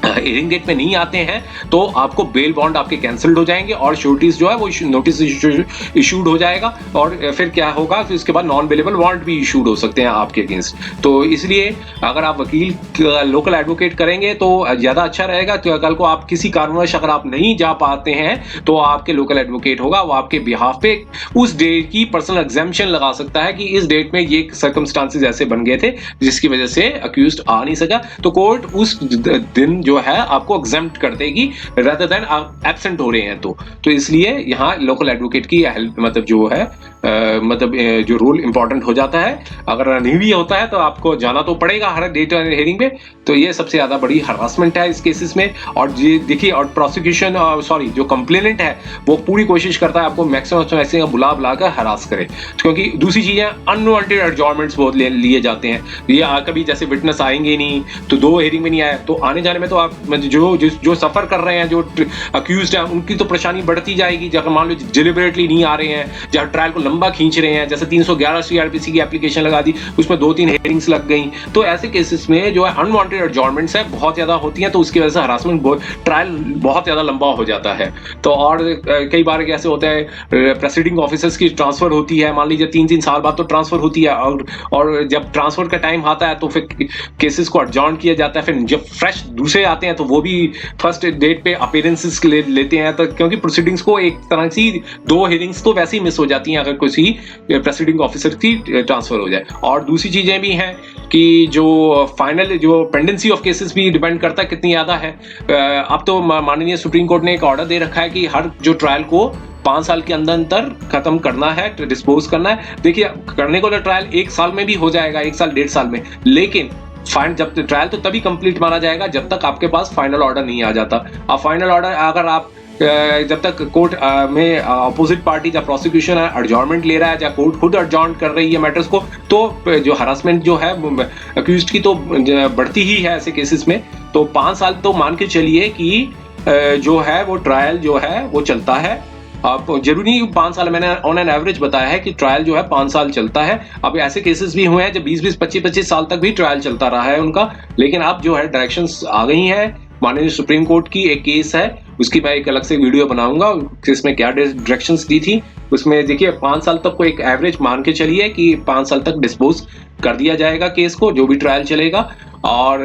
हियरिंग डेट में नहीं आते हैं, तो आपको बेल बॉन्ड आपके कैंसिल्ड हो जाएंगे, और श्योरिटीज जो है वो नोटिस इशूड हो जाएगा, और फिर क्या होगा, फिर उसके बाद नॉन बेलेबल वारंट भी इशूड हो सकते हैं आपके अगेंस्ट। तो इसलिए अगर आप वकील लोकल एडवोकेट करेंगे तो ज्यादा अच्छा रहेगा। तो कल को आप किसी कारणवश अगर आप नहीं जा पाते हैं, तो आपके लोकल एडवोकेट होगा, वो आपके बिहाफ पे उस डेट की पर्सनल एग्जाम्पशन लगा सकता है कि इस डेट में ये सर्कमस्टांसेस ऐसे बन गए थे जिसकी वजह से अक्यूज्ड आ नहीं सका, तो कोर्ट उस दिन जो है आपको एग्जेम्प्ट कर देगी, rather than आप एब्सेंट हो रहे हैं। तो इसलिए यहाँ लोकल एडवोकेट की हेल्प, मतलब जो है जो रोल इंपॉर्टेंट हो जाता है। अगर नहीं भी होता है तो आपको जाना तो पड़ेगा हर डेट हियरिंग में। तो ये सबसे ज्यादा बड़ी हरासमेंट है इस केसेस में। और ये देखिए, और प्रोसिक्यूशन जो कंप्लेनेंट है वो पूरी कोशिश करता है आपको मैक्सिमम ऐसे बुला कर हरास करे, क्योंकि दूसरी चीजें अनवांटेड एडजॉर्नमेंट्स बहुत लिए जाते हैं। ये कभी जैसे विटनेस आएंगे नहीं, तो 2 हियरिंग में नहीं आए, तो आने जाने में तो आप जो सफर कर रहे हैं, जो अक्यूज्ड हैं, उनकी तो परेशानी बढ़ती जाएगी। जब मान लो डिलिबरेटली नहीं आ रहे हैं, जब ट्रायल को लंबा खींच रहे हैं, जैसे 311 सीआरपीसी की एप्लीकेशन लगा दी, उसमें 2-3 हियरिंग्स लग गई, तो ऐसे केसेस में जो है अनवांटेड एडजॉर्नमेंट्स है बहुत ज्यादा होती हैं, तो उसकी वजह से हरासमेंट ट्रायल बहुत ज्यादा लंबा हो जाता है। तो और कई बार कैसे होता है, प्रेसिडिंग ऑफिसर्स की ट्रांसफर होती है, मान लीजिए 3-3 साल बाद तो ट्रांसफर होती है, और जब ट्रांसफर का टाइम आता है तो फिर केसेस को एडजॉर्न किया जाता है। फिर जब फ्रेश दूसरे आते हैं तो वो भी फर्स्ट डेट पे अपीयरेंसेस लेते हैं, तो क्योंकि प्रोसीडिंग्स को एक तरह से 2 हियरिंग्स तो वैसे ही मिस हो जाती हैं अगर किसी प्रेसिडिंग ऑफिसर की ट्रांसफर हो जाए। और दूसरी चीजें भी हैं कि जो फाइनल जो पेंडेंसी ऑफ केसेस भी डिपेंड करता है कितनी ज्यादा है। अब तो माननीय सुप्रीम कोर्ट ने एक ऑर्डर दे रखा है कि हर जो ट्रायल को 5 साल के अंदर खत्म करना है, डिस्पोज करना है। देखिए, करने को तो ट्रायल 1 साल में भी हो जाएगा, 1 साल 1.5 साल में, लेकिन जब ट्रायल तो तभी कंप्लीट माना जाएगा जब तक आपके पास फाइनल ऑर्डर नहीं आ जाता। अब फाइनल ऑर्डर अगर आप जब तक कोर्ट में अपोजिट पार्टी या प्रोसिक्यूशन है एडजॉर्नमेंट ले रहा है, या कोर्ट खुद एडजॉर्न कर रही है मैटर्स को, तो जो हरासमेंट जो है अक्यूज्ड की तो बढ़ती ही है ऐसे केसेस में। तो 5 साल तो मान के चलिए कि जो है वो ट्रायल जो है वो चलता है। अब जरूरी 5 साल, मैंने ऑन एन एवरेज बताया है कि ट्रायल जो है 5 साल चलता है। अब ऐसे केसेस भी हुए हैं जब 20-20, 25-25 साल तक भी ट्रायल चलता रहा है उनका, लेकिन अब जो है डायरेक्शंस आ गई हैं। माननीय सुप्रीम कोर्ट की एक केस है, उसकी मैं एक अलग से वीडियो बनाऊंगा, इसमें क्या डायरेक्शंस दी थी। उसमें देखिए 5 साल तक को एक एवरेज मान के चलिए कि 5 साल तक डिस्पोज कर दिया जाएगा केस को, जो भी ट्रायल चलेगा। और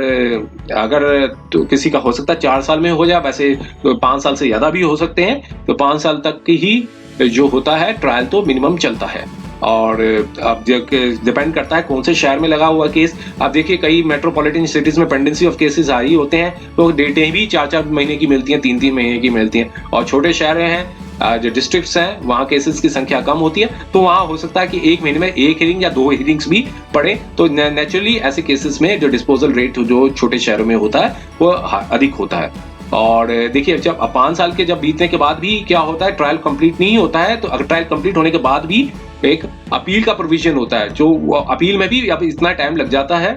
अगर तो किसी का हो सकता है 4 साल में हो जाए, वैसे तो 5 साल से ज्यादा भी हो सकते हैं। तो 5 साल तक की ही जो होता है ट्रायल तो मिनिमम चलता है। और अब डिपेंड करता है कौन से शहर में लगा हुआ केस। आप देखिए, कई मेट्रोपॉलिटन सिटीज में पेंडेंसी ऑफ केसेस हाई होते हैं, तो डेटें भी 4-4 महीने की मिलती हैं, 3-3 महीने की मिलती हैं। और छोटे शहर हैं, जो डिस्ट्रिक्ट्स हैं, वहाँ केसेस की संख्या कम होती है, तो वहाँ हो सकता है कि 1 महीने में 1 हियरिंग या 2 हियरिंग्स भी पड़े। तो नेचुरली ऐसे केसेस में जो डिस्पोजल रेट जो छोटे शहरों में होता है वो अधिक होता है। और देखिए, जब 5 साल के जब बीतने के बाद भी क्या होता है, ट्रायल कंप्लीट नहीं होता है, तो अगर ट्रायल कंप्लीट होने के बाद भी एक अपील का प्रोविजन होता है, जो अपील में भी अब इतना टाइम लग जाता है।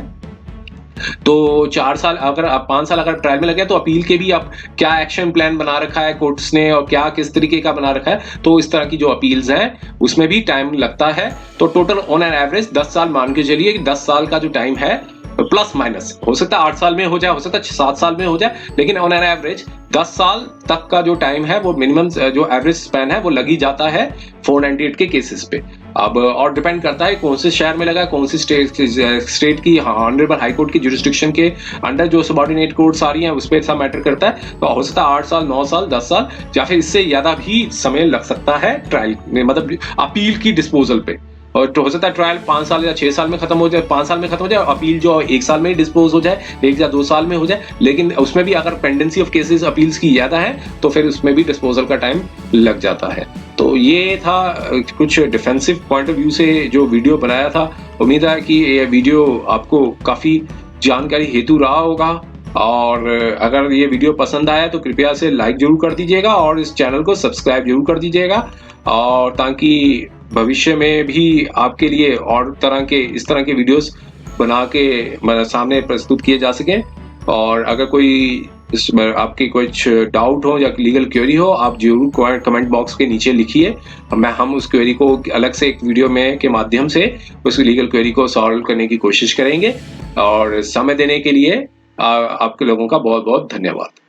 तो 4 साल अगर आप 5 साल अगर ट्रायल में लगे तो अपील के भी आप क्या एक्शन प्लान बना रखा है कोर्ट्स ने, और क्या किस तरीके का बना रखा है, तो इस तरह की जो अपील्स हैं उसमें भी टाइम लगता है। तो टोटल ऑन एन एवरेज 10 साल मान के चलिए कि 10 साल का जो टाइम है, प्लस माइनस हो सकता है 8 साल में हो जाए, हो सकता है 7 साल में हो जाए, लेकिन ऑन एन एवरेज 10 साल तक का जो टाइम है वो मिनिमम जो एवरेज स्पैन है वो लग ही जाता है 498 के केसेस पे। अब और डिपेंड करता है कौन से शहर में लगा, कौन सी स्टेट की ऑनरेबल हाई कोर्ट की जुरिस्डिक्शन के अंडर जो सबऑर्डिनेट कोर्ट्स आ रही हैं उस पर ऐसा मैटर करता है। तो हो सकता है 8 साल, 9 साल, 10 साल या फिर इससे ज्यादा भी समय लग सकता है ट्रायल में, मतलब अपील की डिस्पोजल पे। और तो हो सकता है ट्रायल 5 साल या 6 साल में खत्म हो जाए, 5 साल में खत्म हो जाए, अपील जो 1 साल में ही डिस्पोज हो जाए, 1 या 2 साल में हो जाए। लेकिन उसमें भी अगर पेंडेंसी ऑफ केसेस अपील्स की ज्यादा है तो फिर उसमें भी डिस्पोजल का टाइम लग जाता है। तो ये था कुछ डिफेंसिव पॉइंट ऑफ व्यू से जो वीडियो बनाया था। उम्मीद है कि ये वीडियो आपको काफी जानकारी हेतु रहा होगा, और अगर ये वीडियो पसंद आया तो कृपया से लाइक जरूर कर दीजिएगा और इस चैनल को सब्सक्राइब जरूर कर दीजिएगा, और ताकि भविष्य में भी आपके लिए और इस तरह के वीडियोस बना के मेरे सामने प्रस्तुत किए जा सकें। और अगर कोई इसमें आपकी कुछ डाउट हो या लीगल क्वेरी हो, आप जरूर कमेंट बॉक्स के नीचे लिखिए। हम उस क्वेरी को अलग से एक वीडियो में के माध्यम से उस लीगल क्वेरी को सॉल्व करने की कोशिश करेंगे। और समय देने के लिए आपके लोगों का बहुत बहुत धन्यवाद।